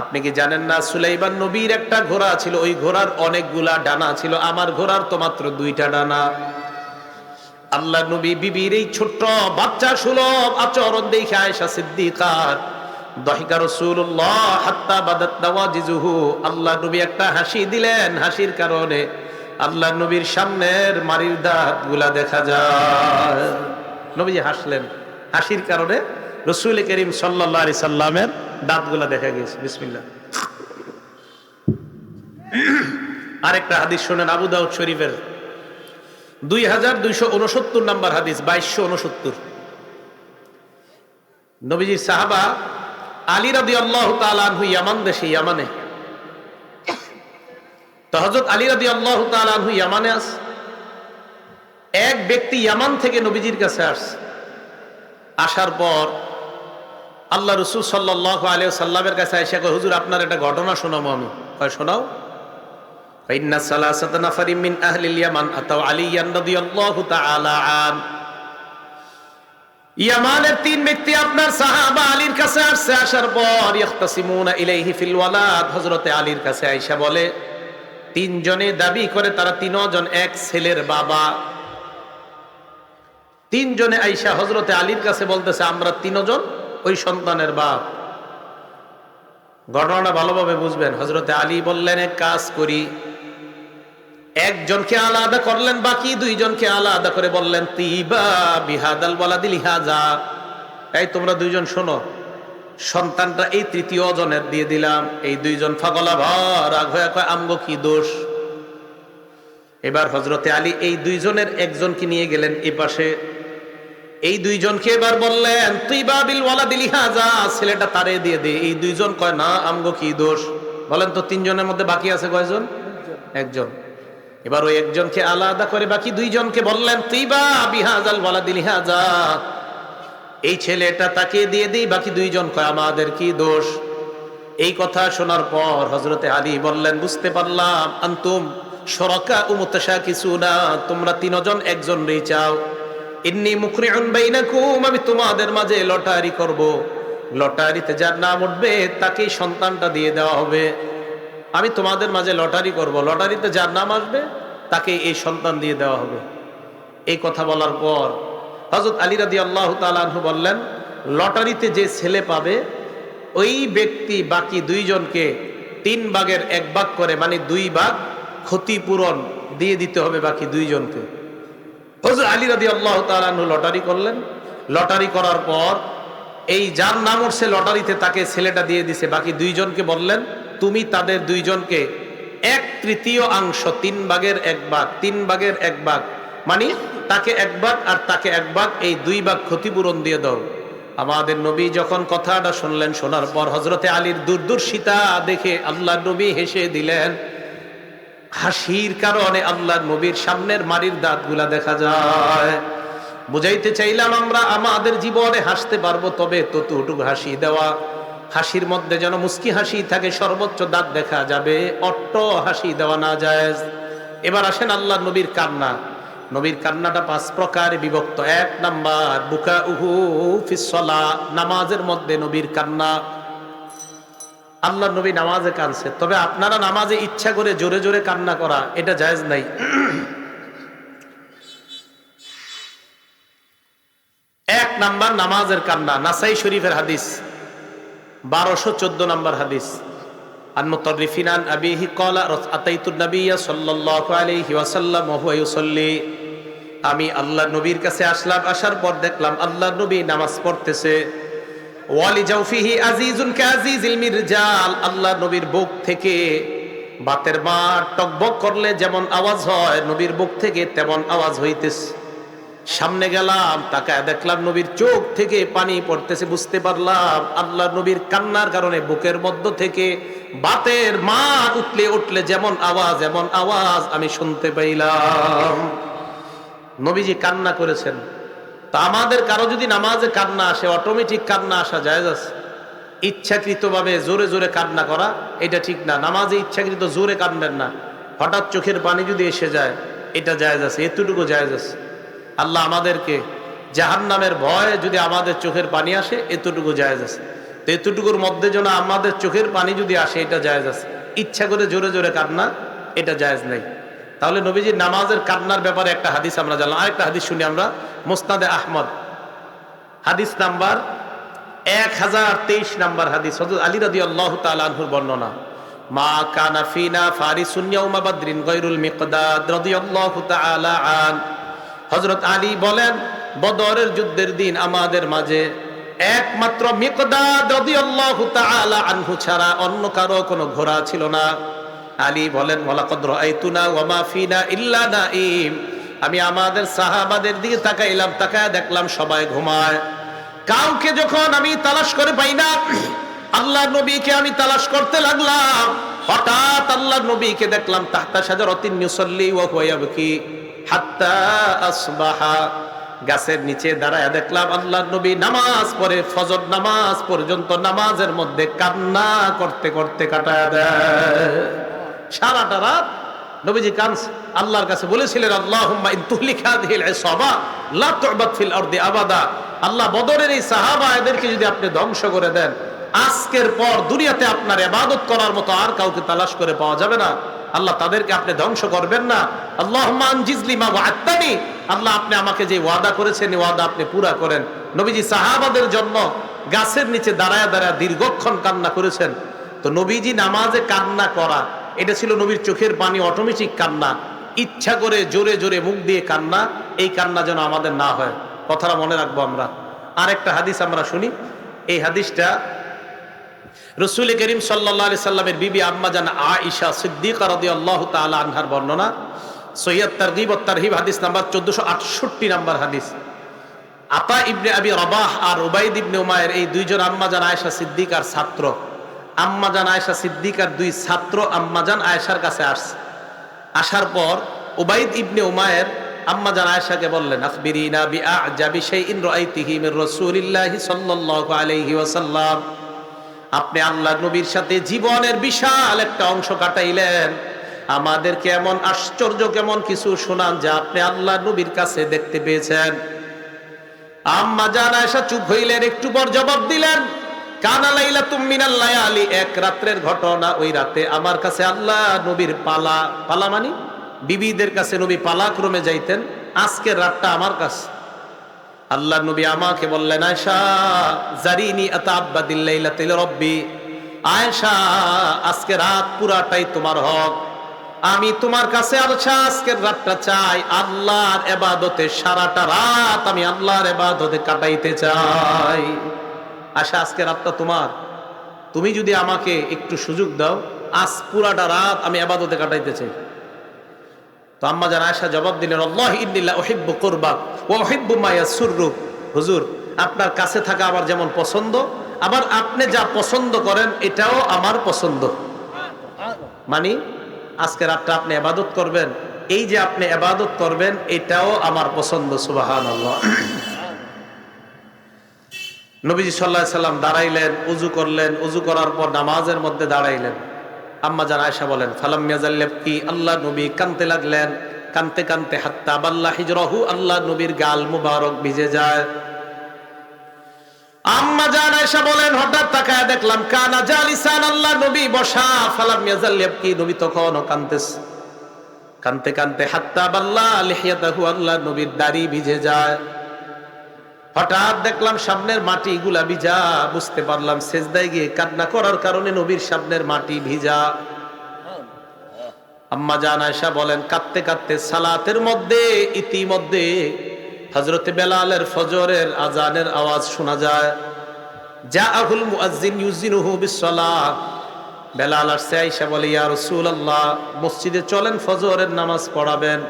S1: আপনি কি জানেন না সুলাইমান নবীর একটা ঘোড়া ছিল, ওই ঘোড়ার অনেকগুলা ডানা ছিল, আমার ঘোড়ার তো মাত্র দুইটা ডানা। আল্লাহ নবী বিবির এই ছোট্ট বাচ্চা সুলভ আচরণ দেখে আয়েশা সিদ্দিকার দাহিকা রাসূলুল্লাহ হাত্তা বাদাত নাওয়াজিজুহু, আল্লাহ নবী একটা হাসি দিলেন, হাসির কারণে আল্লাহ নবীর সামনের মারির দাঁতগুলা দেখা যায়। নবীজি হাসলেন, হাসির কারণে রাসূল করিম সাল্লাল্লাহু আলাইহি সাল্লামের দাঁতগুলা দেখা গেছে। বিসমিল্লাহ। আরেকটা হাদিস শুনেন, আবু দাউদ শরীফের 2269 নম্বর হাদিস, 2269। নবীজির সাহাবা আলী রাদিয়াল্লাহু তাআলা আনহু ইয়ামান দেশে, ইয়ামানে। তো হযরত আলী রাদিয়াল্লাহু তাআলা আনহু ইয়ামানে আছে। এক ব্যক্তি ইয়ামান থেকে নবীজির কাছে আসছে। আসার পর আল্লাহ রাসূল সাল্লাল্লাহু আলাইহি ওয়াসাল্লামের কাছে এসে কয়, হুজুর আপনার একটা ঘটনা শোনাবো আমি। কয় শোনাও। ইন্না সালাসাতা নাফারিন মিন আহলিল ইয়ামান আতাউ আলিয়ান রাদিয়াল্লাহু তাআলা আন, ইয়ামানের তিন ব্যক্তি আপনার সাহাবা আলীর কাছে আসছে। আসার পর ইখতাসিমুনা ইলাইহি ফিল ওয়ালাদ, হযরতে আলীর কাছে আয়েশা বলে, তিনজনে দাবি করে তারা তিনজন এক ছেলের বাবা। তিনজনে আয়েশা হযরতে আলীর কাছে বলতেছে, আমরা তিনজন ওই সন্তানের বাপ। ঘটনাটা ভালোভাবে বুঝবেন। হযরতে আলী বললেন, এক কাজ করি, একজনকে আলাদা করলেন, বাকি দুইজনকে আলাদা করে বললেন, তিবা বিহাদাল ওয়ালাদি লিহাজা, এই তোমরা দুইজন শোনো, সন্তানটা এই তৃতীয় জনের দিয়ে দিলাম। এই দুইজন ফাগলা ভর রাগ হয়ে কয়, আমগো কি দোষ? এবার হযরতে আলী এই দুইজনের একজনকে নিয়ে গেলেন এই পাশে, এই দুইজনকে এবার বললেন, তিবা বিল ওয়ালাদি লিহাজা, ছেলেটা তারে দিয়ে দে। এই দুইজন কয়, না আমগো কি দোষ? বলেন তো তিনজনের মধ্যে বাকি আছে কয়জন? একজন। এবার ওই একজনকে আলাদা করে বাকি দুইজনকে বললেন, তিবা বিহাজাল ওয়ালাদি লিহাজা, এই ছেলেটা তাকে দিয়ে দিই, বাকি দুইজন কয় আমাদের কি দোষ। এই কথা শোনার পর হযরতে আলী বললেন, বুঝতে পারলাম আনতুম শুরাকা মুতাশাকিসুনা, তোমরা তিনজন একজনই চাও। ইন্নী মুকরিউন বাইনাকুম, আমি তোমাদের মাঝে লটারি করব, লটারিতে যার নাম উঠবে তাকেই সন্তানটা দিয়ে দেওয়া হবে। আমি তোমাদের মাঝে লটারি করব, লটারিতে যার নাম আসবে তাকে এই সন্তান দিয়ে দেওয়া হবে। এই কথা বলার পর হযরত আলী রাদিয়াল্লাহু তাআলা আনহু বললেন, লটারিতে যে ছেলে পাবে ওই ব্যক্তি বাকি দুইজনকে 3 ভাগের 1 ভাগ করে, মানে 2 ভাগ ক্ষতিপূরণ দিয়ে দিতে হবে বাকি দুইজনকে। হযরত আলী রাদিয়াল্লাহু তাআলা আনহু লটারি করলেন। লটারি করার পর এই যার নাম উঠছে লটারিতে তাকে ছেলেটা দিয়ে দিছে, বাকি দুইজনকে বললেন তুমি তাদের দুইজনকে 1/3 3 ভাগের 1 ভাগ, 3 ভাগের 1 ভাগ, মানে তাকে 1 ভাগ আর তাকে 1 ভাগ, এই 2 ভাগ ক্ষতিপূরণ দিয়ে দাও। আমাদের নবী যখন কথাটা শুনলেন, শোনার পর হযরতে আলীর দূরদর্শিতা দেখে আল্লাহর নবী হেসে দিলেন। হাসির কারণে আল্লাহর নবীর সামনের মারির দাঁতগুলা দেখা যায়। বুঝাইতে চাইলাম আমরা আমাদের জীবনে হাসতে পারবো, তবে ততটুকু হাসি দেওয়া, হাসির মধ্যে যেন মুস্কি হাসি থাকে, সর্বোচ্চ দাঁত দেখা যাবে, অট্ট হাসি দেওয়া না যায়। এবার আসেন আল্লাহর নবীর কান্না। নবীর কান্নাটা 5 প্রকারে বিভক্ত। 1 নাম্বার বুকাউহু ফিস সালাহ, নামাজের মধ্যে নবীর কান্না। আল্লাহর নবী নামাজে কাঁদছে, তবে আপনারা নামাজে ইচ্ছা করে জোরে জোরে কান্না করা এটা জায়েজ নাই। 1 নাম্বার নামাজের কান্না, নাসাই শরীফের হাদিস 1214 নম্বর হাদিস। আন মুতাররিফিন আন আবিহি ক্বালা আতাইতুন নাবিয়্য সাল্লাল্লাহু আলাইহি ওয়াসাল্লাম ওয়া হুয়া ইউসাল্লি, আমি আল্লাহর নবীর কাছে আসলাম, আসার পর দেখলাম আল্লাহর নবী নামাজ পড়তেছে। ওয়ালি জাওফিহি আজিজুন কাজিজিল মিরজাল, আল্লাহর নবীর বুক থেকে বাতের মার টকবক করলে যেমন আওয়াজ হয়, নবীর বুক থেকে তেমন আওয়াজ হইতেছে। সামনে গেলাম, তাকায় দেখলাম নবীর চোখ থেকে পানি পড়তেছে। বুঝতে পারলাম আল্লাহর নবীর কান্নার কারণে বুকের মধ্য থেকে বাতের মার উঠলে উঠলে যেমন আওয়াজ, এমন আওয়াজ আমি শুনতে পাইলাম। নবীজি কান্না করেছেন। তা আমাদের কারো যদি নামাজে কান্না আসে, অটোমেটিক কান্না আসা জায়েজ আছে। ইচ্ছাকৃতভাবে জোরে জোরে কান্না করা এটা ঠিক না। নামাজে ইচ্ছাকৃত জোরে কান্দেন না, হঠাৎ চোখের পানি যদি এসে যায় এটা জায়েজ আছে, এতটুকু জায়েজ আছে। আল্লাহ আমাদেরকে জাহান্নামের ভয় যদি আমাদের চোখের পানি আসে এতটুকু জায়েজ আছে। তো এতটুকুর মধ্যে যেন আমাদের চোখের পানি যদি আসে এটা জায়েজ আছে। ইচ্ছা করে জোরে জোরে কান্না এটা জায়েজ নাই। তাহলে নবীজির নামাজের কান্নার ব্যাপারে একটা হাদিস আমরা জানলাম। আরেকটা হাদিস শুনি আমরা, মুসনাদে আহমদ হাদিস নাম্বার 1023 নাম্বার হাদিস, হযরত আলী রাদিয়াল্লাহু তাআলা আনহুর বর্ণনা। মা কানা ফিনা ফারিসুন ইয়াউমা বাদরিন গায়রুল মিকদাদ রাদিয়াল্লাহু তাআলা আন, হযরত আলী বলেন বদরের যুদ্ধের দিন আমাদের মাঝে একমাত্র মিকদাদ রাদিয়াল্লাহু তাআলা আনহু ছাড়া অন্য কারো কোনো ঘোড়া ছিল না। আলী বলেন ওয়ালাকাদ রাআইতুনা ওয়া মা ফিনা ইল্লা নাঈম, আমি আমাদের সাহাবাদের দিকে তাকাইলাম, তাকায় দেখলাম সবাই ঘুমায়। কাউকে যখন আমি তালাশ করে পাই না, আল্লাহর নবীকে আমি তালাশ করতে লাগলাম। হঠাৎ আল্লাহর নবীকে দেখলাম তাহতা শাজারাতিন ইউসাল্লি ওয়া হুয়া ইয়াবকি হাত্তা আসবাহা, গাছের নিচে দাঁড়ায় দেখলাম আল্লাহর নবী নামাজ পড়ে, ফজর নামাজ পর্যন্ত নামাজের মধ্যে কান্না করতে করতে কাটায় দেয়। সারাটা রাত নবীজি কাঁদছে, আল্লাহর কাছে বলেছিলেন আল্লাহুম্মা ইন তুহলিক হাযিহিল ইসাবা লা তু'বাদ ফিল আরদি আবাদা, আল্লাহ বদরের এই সাহাবা এদেরকে যদি আপনি ধ্বংস করে দেন, আজকের পর দুনিয়াতে আপনার ইবাদত করার মতো আর কাউকে তালাশ করে পাওয়া যাবে না। আল্লাহ তাদেরকে আপনি ধ্বংস করবেন না। আল্লাহুম্মা আনজিজলি মা ওয়া'আদতানি, আল্লাহ আপনি আমাকে যে ওয়াদা করেছেন এই ওয়াদা আপনি পুরা করেন। নবীজি সাহাবাদের জন্য গাছের নিচে দাঁড়ায় দাঁড়ায় দীর্ঘক্ষণ কান্না করেছেন। তো নবীজি নামাজে কান্না করা এটা ছিল নবীর চোখের পানি, অটোমেটিক কান্না, ইচ্ছা করে জোরে জোরে মুখ দিয়ে কান্না, এই কান্না যেন আমাদের না হয়। কথাটা মনে রাখবো আমরা। আরেকটা হাদিস আমরা শুনি। এই হাদিসটা রাসূল করিম সাল্লাল্লাহু আলাইহি সাল্লামের বিবি আম্মা জান আয়েশা সিদ্দিকা রাদিয়াল্লাহু তাআলা আনহার বর্ণনা, সহিহ তারগীব ওয়াত তারহিব হাদিস নাম্বার 1468 নাম্বার হাদিস। আতা ইবনে আবি রাবাহ আর উবাইদ ইবনে উমায়ের এই দুইজন আম্মা জান আয়েশা সিদ্দিকার ছাত্র। আম্মা জান আয়েশা সিদ্দিকার দুই ছাত্র আম্মা জান আয়েশার কাছে আসছে। আসার পর উবাইদ ইবনে উমায়ের আম্মা জান আয়েশাকে বললেন, আখবিরিনা বিআজাবি শাইইন রাআইতিহি মির রাসূলিল্লাহি সাল্লাল্লাহু আলাইহি ওয়াসাল্লাম। আপনি আল্লাহর নবীর সাথে জীবনের বিশাল একটা অংশ কাটাইলেন, আমাদেরকে এমন আশ্চর্য কেমন কিছু শোনান যা আপনি আল্লাহর নবীর কাছে দেখতে পেয়েছেন। আম্মা জান আয়েশা চুপ হইলেন, একটু পর জবাব দিলেন, কানা লাইলাতুম মিনাল লায়ালি, এক রাত্রের ঘটনা। ওই রাতে আমার কাছে আল্লাহ নবীর পালা মানে বিবিদের কাছে নবী পালাক্রমে যাইতেন, আজকের রাতটা আমার কাছে। আল্লাহ নবী আমাকে বললেন, আয়েশা জারিনি আতাআব্বাদিল লাইলাতিল রব্বি, আয়েশা আজকে রাত পুরাটাই তোমার হক, আমি তোমার কাছে আয়েশা আজকের রাতটা চাই, আল্লাহর ইবাদতে সারাটা রাত আমি আল্লাহর ইবাদতে কাটাইতে চাই। আয়েশা আজকে রাতটা তোমার, তুমি যদি আমাকে একটু সুযোগ দাও, আজ পুরাটা রাত আমি ইবাদতে কাটাইতে চাই। তো আম্মা জান আয়েশা জবাব দিলেন, আল্লাহি ইন্নী লা উহিব্বু কুরবাক ওয়া উহিব্বু মা ইয়াসুররুক। হুজুর, আপনার কাছে থাকা আমার যেমন পছন্দ, আবার আপনি যা পছন্দ করেন এটাও আমার পছন্দ। মানে আজকে রাতটা আপনি ইবাদত করবেন, এই যে আপনি ইবাদত করবেন এটাও আমার পছন্দ। সুবহানাল্লাহ। নবীজি সাল্লাল্লাহু আলাইহি সাল্লাম দাঁড়াইলেন, উযু করলেন, উযু করার পর নামাজের মধ্যে দাঁড়াইলেন। আম্মা জান আয়েশা বলেন, ফালাম ইয়াজাল ইয়াবকি, আল্লাহ নবী কাঁদতে লাগলেন, কাঁদতে কাঁদতে হাত্তা বাল্লা হিজরাহু, আল্লাহ নবীর গাল মুবারক ভিজে যায়। আম্মা জান আয়েশা বলেন, হঠাৎ তাকায় দেখলাম কানা জালিসান, আল্লাহ নবী বসা। ফালাম ইয়াজাল ইয়াবকি, নবী তখনও কাঁদতেছে, কাঁদতে কাঁদতে হাত্তা বাল্লা লিহিয়াতাহু, আল্লাহ নবীর দাড়ি ভিজে যায়। হঠাৎ দেখলাম সামনের মাটি গুলা ভিজা, বুঝতে পারলাম সেজদায় গিয়ে কান্না করার কারণে নবীর সামনের মাটি ভিজা। আম্মা জান আয়েশা বলেন, কাঁদতে কাঁদতে সালাতের মধ্যে ইতিমধ্যে হযরতে বেলালের ফজরের আজানের আওয়াজ শোনা যায়। জাআহুল মুআজ্জিন ইউজিনুহু বিসসালাহ, বেলাল আসছে, আয়েশা বলে, ইয়া রাসূলুল্লাহ, মসজিদে চলেন ফজরের নামাজ পড়াবেন।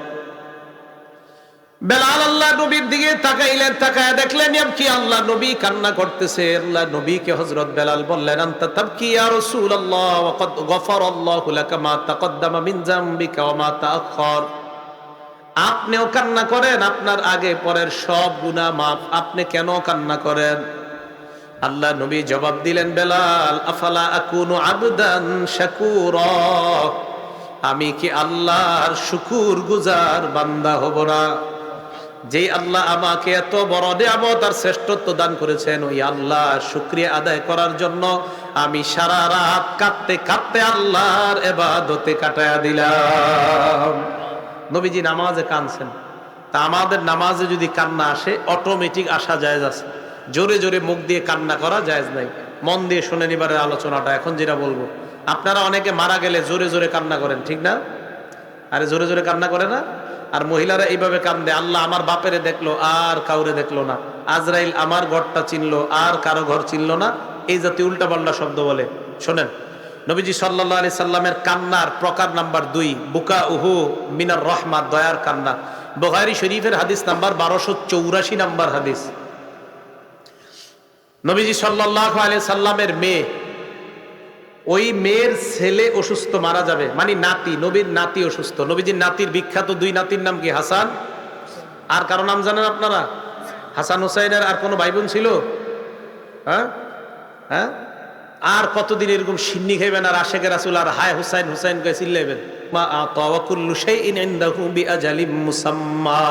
S1: বেলাল আল্লাহ নবীর দিকে তাকাইলেন, তাকায় দেখলেন কি আল্লাহ নবী কান্না করতেছে। আল্লাহ নবীকে হযরত বেলাল বললেন, আনতা তাবকি ইয়া রাসূলুল্লাহ ওয়া ক্বাদ গফারাল্লাহু লাকা মা তাকদ্দামা মিন যামবিকা ওয়া মা তাআখার। আপনিও কান্না করেন, আপনার আগে পরের সব গুনাহ মাফ, আপনি কেন কান্না করেন? আল্লাহ নবী জবাব দিলেন, বেলাল আফালা আকুনু আবদান শাকুরা, আমি কি আল্লাহর শুকর গুজার বান্দা হব না? যে আল্লাহ আমাকে এত বড় নিয়ামত আর শ্রেষ্ঠত্ব দান করেছেন, ওই আল্লাহ শুকরিয়া আদায় করার জন্য আমি সারা রাত কাঁদতে কাঁদতে আল্লাহর ইবাদতে কাটায়া দিলাম। নবীজি নামাজে কাঁদছেন, তা আমাদের নামাজে যদি কান্না আসে অটোমেটিক আসা জায়েজ আছে, জোরে জোরে মুখ দিয়ে কান্না করা জায়েজ নাই। মন দিয়ে শুনেন এবারের আলোচনাটা। এখন যেটা বলবো, আপনারা অনেকে মারা গেলে জোরে জোরে কান্না করেন, ঠিক না? আরে জোরে জোরে কান্না করে না? আর মহিলারা এইভাবে কান্দে, আল্লাহ আমার বাপেরে দেখলো আর কাউরে দেখলো না, আজরাইল আমার ঘরটা চিনলো আর কারো ঘর চিনলো না, এই জাতীয় উল্টাপাল্টা শব্দ বলে। শোনেন, নবীজি সাল্লাল্লাহু আলাইহি সাল্লামের কান্নার প্রকার নাম্বার 2, বুকা উহু মিনার রহমা, দয়ার কান্না। বুখারী শরীফের হাদিস নাম্বার 1284 নাম্বার হাদিস। নবীজি সাল্লাল্লাহু আলাইহি সাল্লামের মেয়ে, ওই মেয়ের ছেলে অসুস্থ, মারা যাবে, মানে নাতি, নবীর নাতি অসুস্থ। নবীজির নাতির বিখ্যাত 2 নাতির নাম কি? হাসান আর কারো নাম জানেন আপনারা? হাসান হুসাইনের আর কোনো ভাই বোন ছিল? হ্যাঁ হ্যাঁ, আর কতদিন এরকম সিন্নি খাইবেন আর আশেকের রাসূল আর হায় হুসাইন হুসাইন কে চিল্লাইবেন? মা আতা কুল্লু শাইইন ইনদাহু বিআজালিম মুসাম্মা।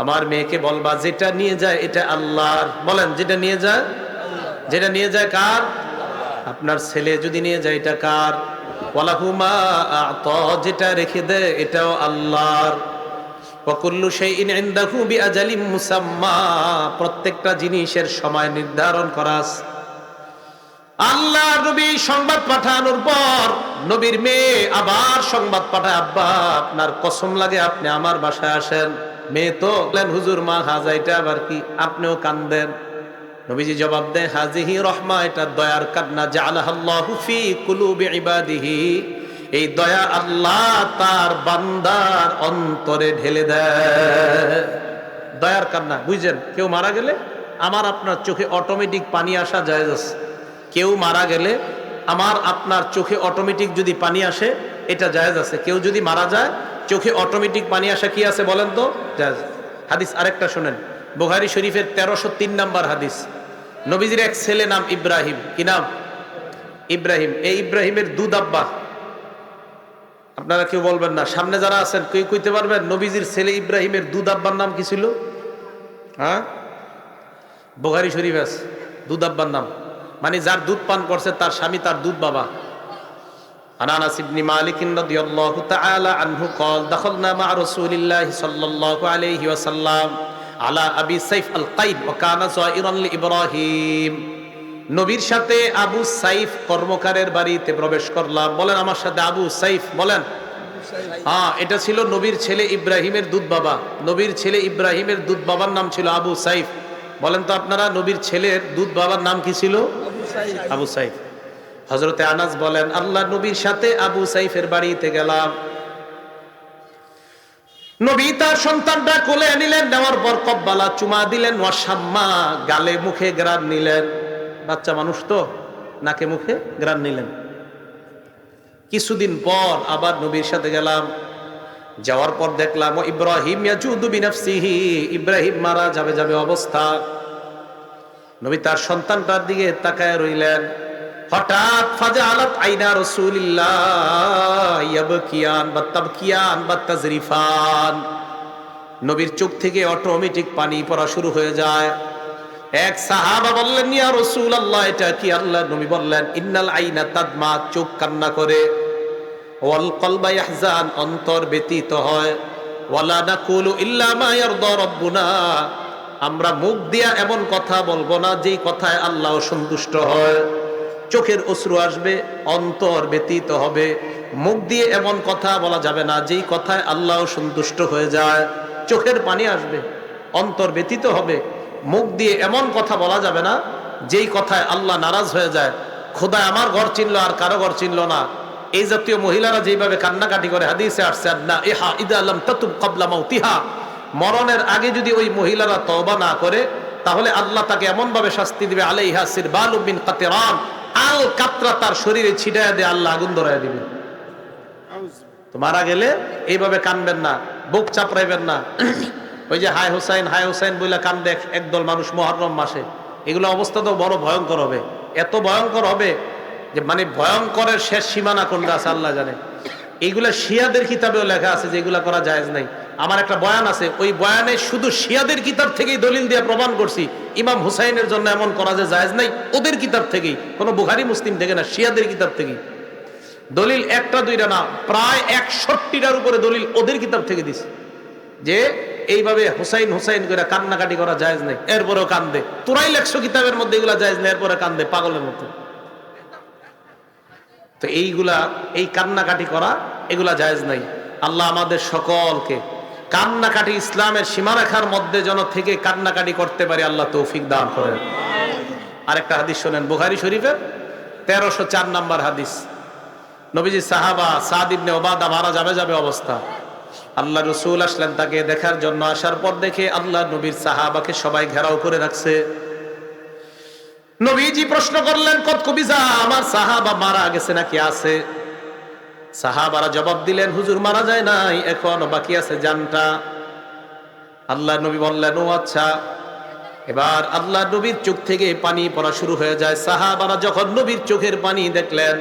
S1: আমার মেয়েকে বলবা যেটা নিয়ে যায় এটা আল্লাহর। বলেন, যেটা নিয়ে যায়, যেটা নিয়ে যায় কার? আপনার ছেলে যদি নিয়ে যায় এটা কার? ওয়ালাহু মা আতা, যেটা রেখে দেয় এটাও আল্লাহর। ওয়া কুল্লু শাইইন ইনদাহু বিআজালিম মুসাম্মা, প্রত্যেকটা জিনিসের সময় নির্ধারণ করা আছে। আল্লাহ নবী সংবাদ পাঠানোর পর নবীর মেয়ে আবার সংবাদ পাঠায়, আব্বা আপনার কসম লাগে আপনি আমার বাসায় আসেন। মেয়ে তো বলেন, হুজুর মা হাজা, এটা আবার কি? আপনিও কান্দেন। নবীজি জবাব দেন, হাজিহি রহমা, এটা দয়ার কান্না। জাআলাহাল্লাহু ফি কুলুবি ইবাদিহি, এই দয়া আল্লাহ তার বান্দার অন্তরে ঢেলে দেয়। দয়ার কান্না বুঝছেন? কেউ মারা গেলে আমার আপনার চোখে অটোমেটিক পানি আসা জায়েজ আছে। কেউ মারা গেলে আমার আপনার চোখে অটোমেটিক যদি পানি আসে এটা জায়েজ আছে। কেউ যদি মারা যায় চোখে অটোমেটিক পানি আসা কি আছে বলেন তো? জায়েজ। হাদিস আরেকটা শুনেন, বুখারী শরীফের 1303 নাম্বার হাদিস। নবীজির এক ছেলে নাম ইব্রাহিম। কি নাম? ইব্রাহিম। এই ইব্রাহিমের দুধ আব্বা। আপনারা কেউ বলবেন না, সামনে যারা আছেন কেউ কইতে পারবেন নবীজির ছেলে ইব্রাহিমের দুধ আব্বার নাম কি ছিল? হ্যাঁ, বুখারী শরীফ আছে দুধ আব্বার নাম, মানে যার দুধ পান করছে তার স্বামী তার দুধ বাবা। আনাস ইবনে মালিক রাদিয়াল্লাহু তাআলা আনহু قال دخلنا مع رسول الله صلى الله عليه وسلم على ابي سيف القيد وكان زائرا لابراهيم। নবীর সাথে আবু সাইফ কর্মকারের বাড়িতে প্রবেশ করলাম। বলেন আমার সাথে, আবু সাইফ বলেন। হ্যাঁ, এটা ছিল নবীর ছেলে ইব্রাহিমের দুধ বাবা। নবীর ছেলে ইব্রাহিমের দুধ বাবার নাম ছিল আবু সাইফ। বলেন তো আপনারা, নবীর ছেলের দুধ বাবার নাম কি ছিল? আবু সাইফ। হযরতে আনাস বলেন, আল্লাহ নবীর সাথে আবু সাইফের বাড়িতে গেলাম। নবী তার সন্তানটা কোলে নিলেন, নেওয়ার পর কব্বালা চুমা দিলেন, ওয়াসাম্মা গালে মুখে গ্রান নিলেন। বাচ্চা মানুষ তো নাকে মুখে গ্রান নিলেন। কিছুদিন পর আবার নবীর সাথে গেলাম। যাওয়ার পর দেখলাম ও ইব্রাহিম ইয়াজুদু বিনাফসিহি, ইব্রাহিম মারা যাবে যাবে অবস্থা। নবী তার সন্তানটার দিকে তাকায় রইলেন। হঠাৎ ফাজালাত আইনা রাসূলিল্লাহ ইয়াবকিয়ান বা তাবকিয়ান বা তাজরিফান, নবীর চোখ থেকে অটোমেটিক পানি পড়া শুরু হয়ে যায়। এক সাহাবা বললেন, ইয়া রাসূলুল্লাহ, এটা কি? আল্লাহর নবী বললেন, ইন্নাল আইনা তাদমা, চোখ কান্না করে, ওয়াল কলবা ইয়াহজান, অন্তর ব্যথিত হয়, ওয়ালা নাকুলু ইল্লা মা ইয়ারদা রাব্বুনা, আমরা মুখ দিয়া এমন কথা বলবো না যেই কথায় আল্লাহ সন্তুষ্ট হয়। চোখের অশ্রু আসবে, অন্তর ব্যথিত হবে, মুখ দিয়ে এমন কথা বলা যাবে না যেই কথায় আল্লাহ সন্তুষ্ট হয়ে যায়। চোখের পানি আসবে, অন্তর ব্যথিত হবে, মুখ দিয়ে এমন কথা বলা যাবে না যেই কথায় আল্লাহ নারাজ হয়ে যায়। খোদা আমার ঘর চিনল আর কারো ঘর চিনল না, এই জাতীয় মহিলারা যেভাবে কান্নাকাটি করে হাদিসে আসছে, না ইহা ইদা লাম তাতুব ক্বাবলা মাউতিহা, মরণের আগে যদি ওই মহিলারা তওবা না করে তাহলে আল্লাহ তাকে এমন ভাবে শাস্তি দিবে, আলাইহা সিরবালু মিন কাতিরান, আল কাতরা তার শরীরে ছিটায় দিয়ে আল্লাহ আগুন ধরায় দিবেন। তো মারা গেলে এইভাবে কানবেন না, বুক চাপড়াইবেন না। ওই যে হায় হুসাইন বইলা কান্দে একদল মানুষ মুহররম মাসে, এগুলো অবস্থা তো বড় ভয়ঙ্কর হবে। এত ভয়ঙ্কর হবে যে মানে ভয়ঙ্করের শেষ সীমানা কোনটা আছে আল্লাহ জানে। এইগুলা শিয়াদের কিতাবেও লেখা আছে যে এগুলা করা জায়েজ নাই। আমার একটা বয়ান আছে, ওই বয়ানে শুধু শিয়াদের কিতাব থেকেই দলিল দিয়ে প্রমাণ করছি ইমাম হুসাইনের জন্য এমন করা যে জায়েজ নাই। ওদের কিতাব থেকেই, কোনো বুখারী মুসলিম থেকে না, শিয়াদের কিতাব থেকেই দলিল। একটা দুইটা না, প্রায় 61টার উপরে দলিল ওদের কিতাব থেকে দিছে যে এইভাবে হুসাইন করে কান্নাকাটি করা জায়েজ নাই। এরপরেও কান্দে। তোরাই লেখছো কিতাবের মধ্যে এগুলা জায়েজ নাই, এরপরে কান্দে পাগলের মতো। তো এইগুলা, এই কান্নাকাটি করা এগুলা জায়েজ নাই। আল্লাহ আমাদের সকলকে কান্নাকাটি ইসলামের সীমারেখার মধ্যে যেন থেকে কান্নাকাটি করতে পারে আল্লাহ তৌফিক দান করেন। আরেকটা হাদিস শোনেন, বুখারী শরীফের 1304 নাম্বার হাদিস। নবীজি সাহাবা সাদ ইবনে ওবাদা মারা যাবে অবস্থা, আল্লাহ রাসূল আসলেন তাকে দেখার জন্য। আসার পর দেখে আল্লাহ নবীর সাহাবাকে সবাই ঘেরাও করে রাখছে। নবীজি প্রশ্ন করলেন, কত কবিজা, আমার সাহাবা মারা গেছে নাকি আছে? সাহাবারা জবাব দিলেন, হুজুর মারা যায় নাই, এখনো বাকি আছে জানটা। আল্লাহ নবী বললেন, ও আচ্ছা। এবার আল্লাহ নবীর চোখ থেকে পানি পড়া শুরু হয়ে যায়। সাহাবারা যখন নবীর চোখের পানি দেখলেন,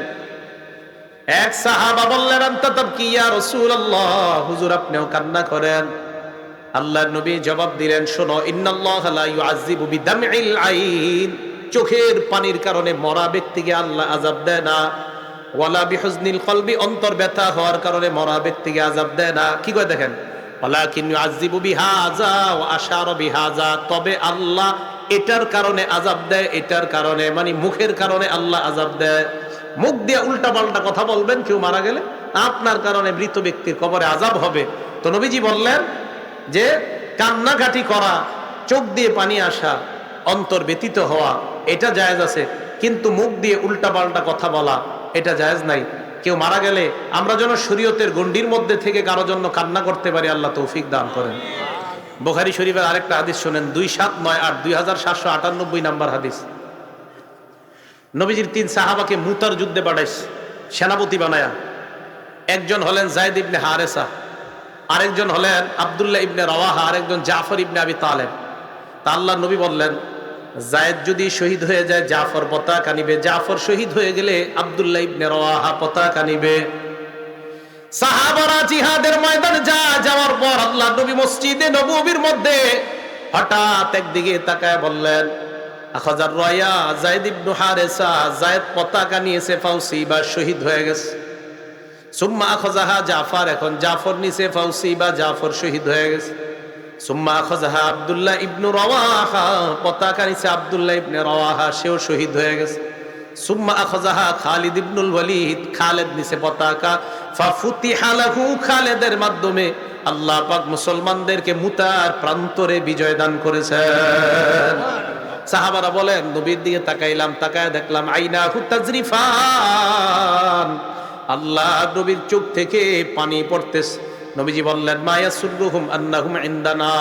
S1: এক সাহাবা বললেন, আনতা তাবকি ইয়া রাসূলুল্লাহ, হুজুর আপনিও কান্না করেন। আল্লাহ নবী জবাব দিলেন, শোনো, ইন্নাল্লাহা লা ইউআযযিবু বিদামইল আইন, চোখের পানির কারণে মরা ব্যক্তিকে আল্লাহ আযাব দেয় না। ওয়ালা বিহুজনিল কলবি, অন্তর ব্যথা হওয়ার কারণে মরা ব্যক্তিকে আযাব দেয় না। কি কয় দেখেন, ওয়ালাকিন ইউআযযিবু বিহাযা ওয়া আশারা বিহাযা, তবে আল্লাহ এটার কারণে আযাব দেয়, এটার কারণে, মানে মুখের কারণে আল্লাহ আযাব দেয়। মুখ দিয়ে উল্টা পাল্টা কথা বলবেন কেউ মারা গেলে, আপনার কারণে মৃত ব্যক্তির কবরে আযাব হবে। তো নবীজি বললেন যে কান্নাকাটি করা, চোখ দিয়ে পানি আসা, অন্তর ব্যথিত হওয়া, এটা জায়েজ আছে, কিন্তু মুখ দিয়ে উল্টা পাল্টা কথা বলা এটা জায়েজ নাই। কেউ মারা গেলে আমরা যেন শরীয়তের গণ্ডির মধ্যে থেকে কারো জন্য কান্না করতে পারি, আল্লাহ তৌফিক দান করেন। বুখারী শরীফের আরেকটা হাদিস শুনেন, 2798 2798 নাম্বার হাদিস। নবীজির 3 সাহাবাকে মুতার যুদ্ধে পাঠাইছে সেনাপতি বানায়া। একজন হলেন যায়েদ ইবনে হারেসা, আরেকজন হলেন আব্দুল্লাহ ইবনে রাওয়াহা, আরেকজন জাফর ইবনে আবি তালেব। তা আল্লাহ নবী বললেন, যায়েদ যদি শহীদ হয়ে যায় জাফর পতাকা নিবে, জাফর শহীদ হয়ে গেলে আব্দুল্লাহ ইবনে রাওয়াহা পতাকা নিবে। সাহাবারা জিহাদের ময়দানে যাওয়ার পর আল্লাহ নবী মসজিদে নববীর মধ্যে হঠাৎ একদিকে তাকায় বললেন, আখাযার রায়া যায়েদ ইবনে হারেসা, যায়েদ পতাকা নিয়েছে, ফাউসিবা শহীদ হয়ে গেছে। সুম্মা আখাযাহা জাফর, এখন জাফর নিছে, ফাউসিবা জাফর শহীদ হয়ে গেছে। সুম্মা আখাযাহা আব্দুল্লাহ ইবনে রাওয়াহা, পতাকা নিছে আব্দুল্লাহ ইবনে রাওয়াহা, সেও শহীদ হয়ে গেছে। সুম্মা আখাযাহা খালিদ ইবনুল ওয়ালিদ, খালেদ নিছে পতাকা, ফাফুতিহা লাহু, খালেদের মাধ্যমে আল্লাহ পাক মুসলমানদেরকে মুতার প্রান্তরে বিজয় দান করেছেন। সাহাবারা বলেন, নবীর দিকে তাকাইলাম, তাকায় দেখলাম আইনাহু তাজরিফান, আল্লাহ নবীর চোখ থেকে পানি পড়তেছে। নবীজি বললেন, মা ইয়াসুররুহুম আন্নাহুম ইনদানা,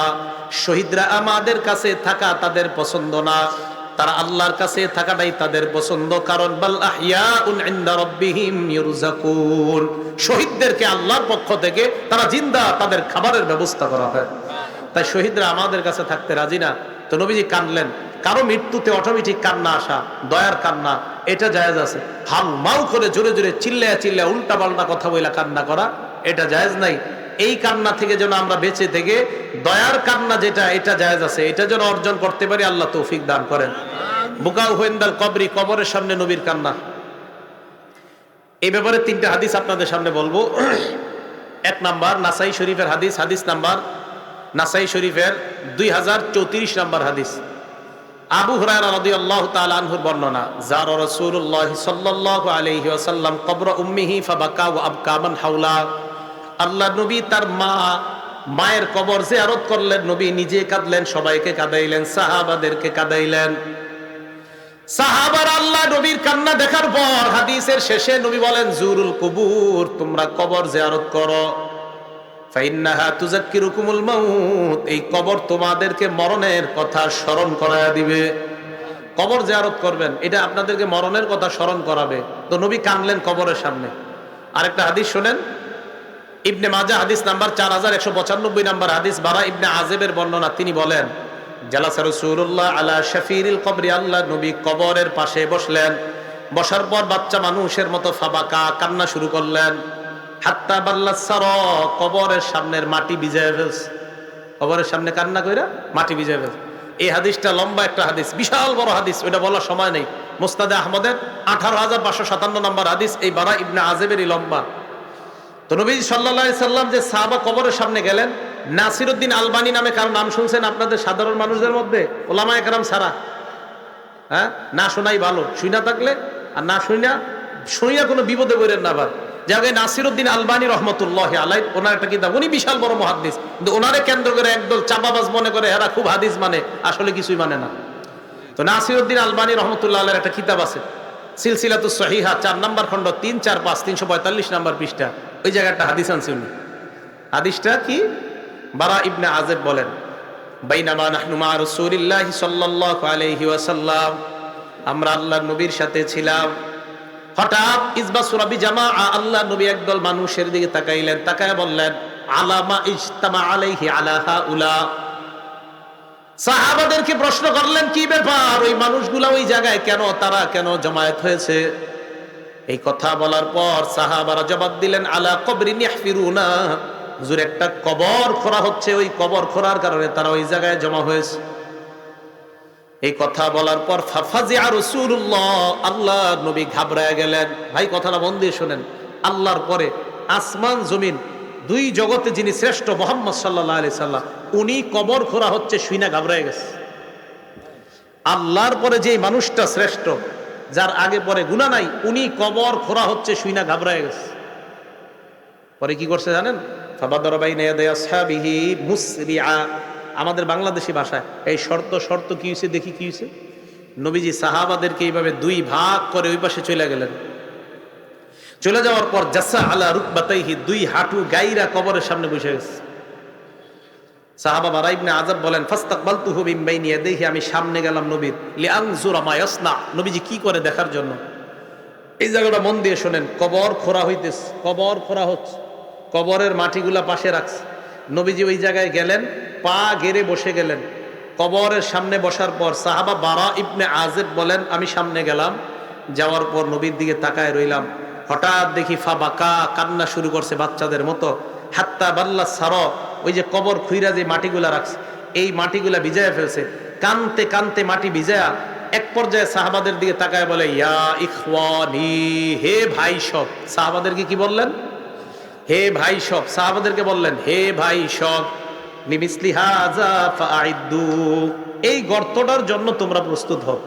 S1: শহীদরা আমাদের কাছে থাকা তাদের পছন্দ না, তারা আল্লাহর কাছে থাকাটাই তাদের পছন্দ। কারণ বাল আহইয়াউন ইনদা রাব্বিহিম ইরযাকুন, শহীদদেরকে আল্লাহর পক্ষ থেকে তারা জিন্দা, তাদের খাবারের ব্যবস্থা করা হয়। তাই শহীদরা আমাদের কাছে থাকতে রাজি না। তো নবীজি কাঁদলেন। কারো মৃত্যুতে অটোমেটিক কান্না আসা, দয়ার কান্না, এটা জায়েজ আছে। হাউমাউ করে জোরে জোরে চিল্লায়া চিল্লায়া উল্টা পাল্টা কথা বইলা কান্না করা, এটা জায়েজ নাই। এই কান্না থেকে যেন আমরা বেঁচে থেকে দয়ার কান্না যেটা, এটা জায়েজ আছে, এটা যেন অর্জন করতে পারি, আল্লাহ তৌফিক দান করেন। বুকাউ হুইন্দাল কবরি, কবরের সামনে নবীর কান্না। এই ব্যাপারে তিনটা হাদিস আপনাদের সামনে বলবো। এক নাম্বার নাসাই শরীফের হাদিস, হাদিস নাম্বার নাসাই শরীফের 2034 নাম্বার হাদিস। আবু হুরায়রা রাদিয়াল্লাহু তাআলা আনহুর বর্ণনা, যারা রাসূলুল্লাহ সাল্লাল্লাহু আলাইহি ওয়াসাল্লাম কবর উম্মিহি ফাবাকা ওয়া আবকা মান হাওলা, আল্লাহ নবী তার মায়ের কবর জিয়ারত করলেন, নবী নিজে কাঁদলেন, সবাইকে কাঁদাইলেন, সাহাবাদেরকে কাঁদাইলেন। সাহাবারা আল্লাহ নবীর কান্না দেখার পর হাদিসের শেষে নবী বলেন, জুরুল কুবুর, তোমরা কবর জিয়ারত করো, ফাইন্নাহা তুযাক্কিরুকুমুল মাউত, এই কবর তোমাদেরকে মরণের কথা স্মরণ করায়া দিবে। কবর জিয়ারত করবেন, এটা আপনাদেরকে মরণের কথা স্মরণ করাবে। তো নবী কাঁদলেন কবরের সামনে। আরেকটা হাদিস শোনেন, ইবনে মাজাহ হাদিস নাম্বার 4195 নাম্বার হাদিস, বারা ইবনে আযিবের বর্ণনা। তিনি বলেন, জালাসা রাসূলুল্লাহ আলা শাফিরিল কবরি, আল্লাহ নবী কবরের পাশে বসলেন। বসার পর বাচ্চা মানুষের মতো ফাবাকা, কান্না শুরু করলেন। হাত্তা বাল্লাস সারা, কবরের সামনের মাটি ভিজায় ফেলছে। কবরের সামনে কান্না কইরা মাটি ভিজায় ফেলছে। এই হাদিসটা লম্বা একটা হাদিস, বিশাল বড় হাদিস, ওটা বলার সময় নেই। মুসনাদে আহমদের 18557 নম্বর হাদিস, এই বারা ইবনে আযিবেরই লম্বা। তো নবী সাল্লাল্লাহু আলাইহি সাল্লাম যে সাহাবা কবরের সামনে গেলেন, নাসিরউদ্দিন আলবানী নামে কারো নাম শুনছেন আপনাদের সাধারণ মানুষদের মধ্যে? ওলামায়ে কেরাম ছাড়া, হ্যাঁ, না শোনাই ভালো, শুইনা থাকলে আর না শুনিয়া কোনো বিপদে পড়েন না। আবার যাকে নাসিরউদ্দিন আলবানী রহমতুল্লাহ আলাইহি, ওনার একটা কিতাব, উনি বিশাল বড় মুহাদ্দিস, কিন্তু ওনারে কেন্দ্র করে একদল চাপাবাজ মনে করে এরা খুব হাদিস মানে, আসলে কিছুই মানে না। তো নাসিরউদ্দিন আলবানী রহমতুল্লাহ আলাইহির একটা কিতাব আছে, সিলসিলাতুস সহিহা, 4 নম্বর খণ্ড, 3, 4, 5, 345 নম্বর পৃষ্ঠা, ওই জায়গাটা হাদিস আনছে উনি। হাদিসটা কি? বারা ইবনে আযিব বলেন, বাইনামা নাহনু মা রাসূলিল্লাহি সাল্লাল্লাহু আলাইহি ওয়াসাল্লাম, আমরা আল্লাহর নবীর সাথে ছিলাম। হঠাৎ ইসবাসুরা বিজামাআ, আল্লাহ নবী একদল মানুষের দিকে তাকাইলেন, তাকায় বললেন, আলামা ইজতামা আলাইহি আলা হাউলা। সাহাবাদেরকে প্রশ্ন করলেন, কি ব্যাপার, ওই মানুষগুলা ওই জায়গায় কেন, তারা কেন জমায়েত হয়েছে? এই কথা বলার পর সাহাবারা জবাব দিলেন, আলা কবরিন ইয়াহফিরুনা, হুজুর একটা কবর খোঁড়া হচ্ছে, ওই কবর খোঁড়ার কারণে তারা ওই জায়গায় জমা হয়েছে। এই কথা বলার পর ফাফাজিআ রাসূলুল্লাহ, আল্লাহ নবী ঘাবড়ায় গেলেন। ভাই কথাটা মন দিয়ে শোনেন, আল্লাহর পরে আসমান জমিন দুই জগতে যিনি শ্রেষ্ঠ, মুহাম্মদ সাল্লাল্লাহু আলাইহি সাল্লাম, উনি কবর খোঁড়া হচ্ছে শুইনা ঘাবড়ায় গেছে। আল্লাহর পরে যে মানুষটা শ্রেষ্ঠ, যার আগে পরে গুনাহ নাই, উনি কবর খোঁড়া হচ্ছে শুইনা ঘাবড়ায় গেছে। পরে কি করছে জানেন? ফাবাদারা বাইনা ইয়াদাই আসহাবিহি মুসরিআ, আমাদের বাংলাদেশি ভাষায় এই শর্ত কি হয়েছে দেখি কি হয়েছে। নবীজি সাহাবাদেরকে এইভাবে দুই ভাগ করে ওই পাশে চলে গেলেন। চলে যাওয়ার পর জাসা আলা রুকবাতাইহি, দুই হাঁটু গাইরা কবরের সামনে বসে গেছে। সাহাবা বারা ইবনে আযব বলেন, ফাস্তাকবালতুহু মিন বাইনি ইয়াদাইহি, আমি সামনে গেলাম নবীর, লিআনজুরা মা ইয়াসনা, নবীজি কি করে দেখার জন্য। এই জায়গাটা মন দিয়ে শোনেন, কবর খোঁড়া হইতেছে, কবর খোঁড়া হচ্ছে, কবরের মাটিগুলা পাশে রাখছে, নবীজি ওই জায়গায় গেলেন, পা গেড়ে বসে গেলেন। কবরের সামনে বসার পর সাহাবা বারা ইবনে আযিব বলেন, আমি সামনে গেলাম, যাওয়ার পর নবীর দিকে তাকায় রইলাম। হঠাৎ দেখি ফাবাকা, কান্না শুরু করছে বাচ্চাদের মতো। হাত্তা বাল্লা সার, ওই যে কবর খুইরা যে মাটিগুলা রাখছে, এই মাটিগুলা ভিজায় ফেলছে। কানতে কানতে মাটি ভিজায়া এক পর্যায়ে সাহাবাদের দিকে তাকায় বলে, ইয়া ইখওয়ানি, হে ভাই সব। সাহাবাদেরকে কি বললেন? হে ভাই সব। সাহাবাদেরকে বললেন, হে ভাই সব, লিমিসলি হাযা ফাআইদ্দু, এই গর্তটার জন্য তোমরা প্রস্তুত হও।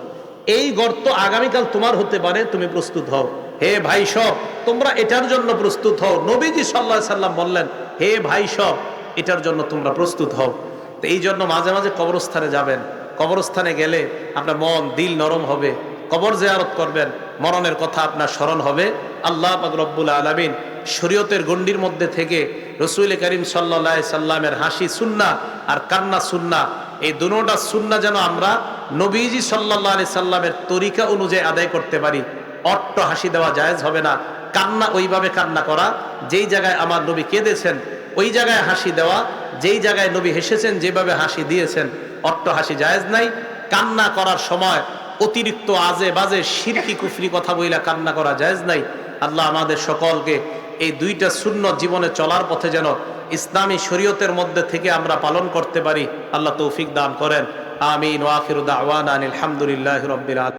S1: এই গর্ত আগামীকাল তোমার হতে পারে, তুমি প্রস্তুত হও। হে ভাই সব, তোমরা এটার জন্য প্রস্তুত হও। নবীজি সাল্লাল্লাহু আলাইহি সাল্লাম বললেন, হে ভাই সব, এটার জন্য তোমরা প্রস্তুত হও। তো এই জন্য মাঝে মাঝে কবরস্থানে যাবেন। কবরস্থানে গেলে আপনার মন দিল নরম হবে। কবর জিয়ারত করবেন, মরণের কথা আপনার স্মরণ হবে। আল্লাহ পাক রব্বুল আলামিন শরীয়তের গণ্ডির মধ্যে থেকে রাসূল করিম সাল্লাল্লাহু আলাইহি সাল্লামের হাসি সুন্নাহ আর কান্না সুন্নাহ, এই দুটোটা সুন্নাহ যেন আমরা নবীজি সাল্লাল্লাহু আলাইহি সাল্লামের তরিকা অনুযায়ী আদায় করতে পারি। অট্ট হাসি দেওয়া জায়েজ হবে না। কান্না ওইভাবে কান্না করা, যেই জায়গায় আমার নবী কেঁদেছেন ওই জায়গায় হাসি দেওয়া, যেই জায়গায় নবী হেসেছেন যেভাবে হাসি দিয়েছেন, অট্ট হাসি জায়েজ নাই। কান্না করার সময় অতিরিক্ত আজে বাজে শিরকি কুফরি কথা বইলা কান্না করা জায়েজ নাই। আল্লাহ আমাদের সকলকে এই দুইটা সুন্নত জীবনে চলার পথে যেন ইসলামী শরীয়তের মধ্যে থেকে আমরা পালন করতে পারি, আল্লাহ তৌফিক দান করেন। আমিন। ওয়া আখিরু দাওয়ানা আনিল হামদুলিল্লাহি রাব্বিল আলামিন।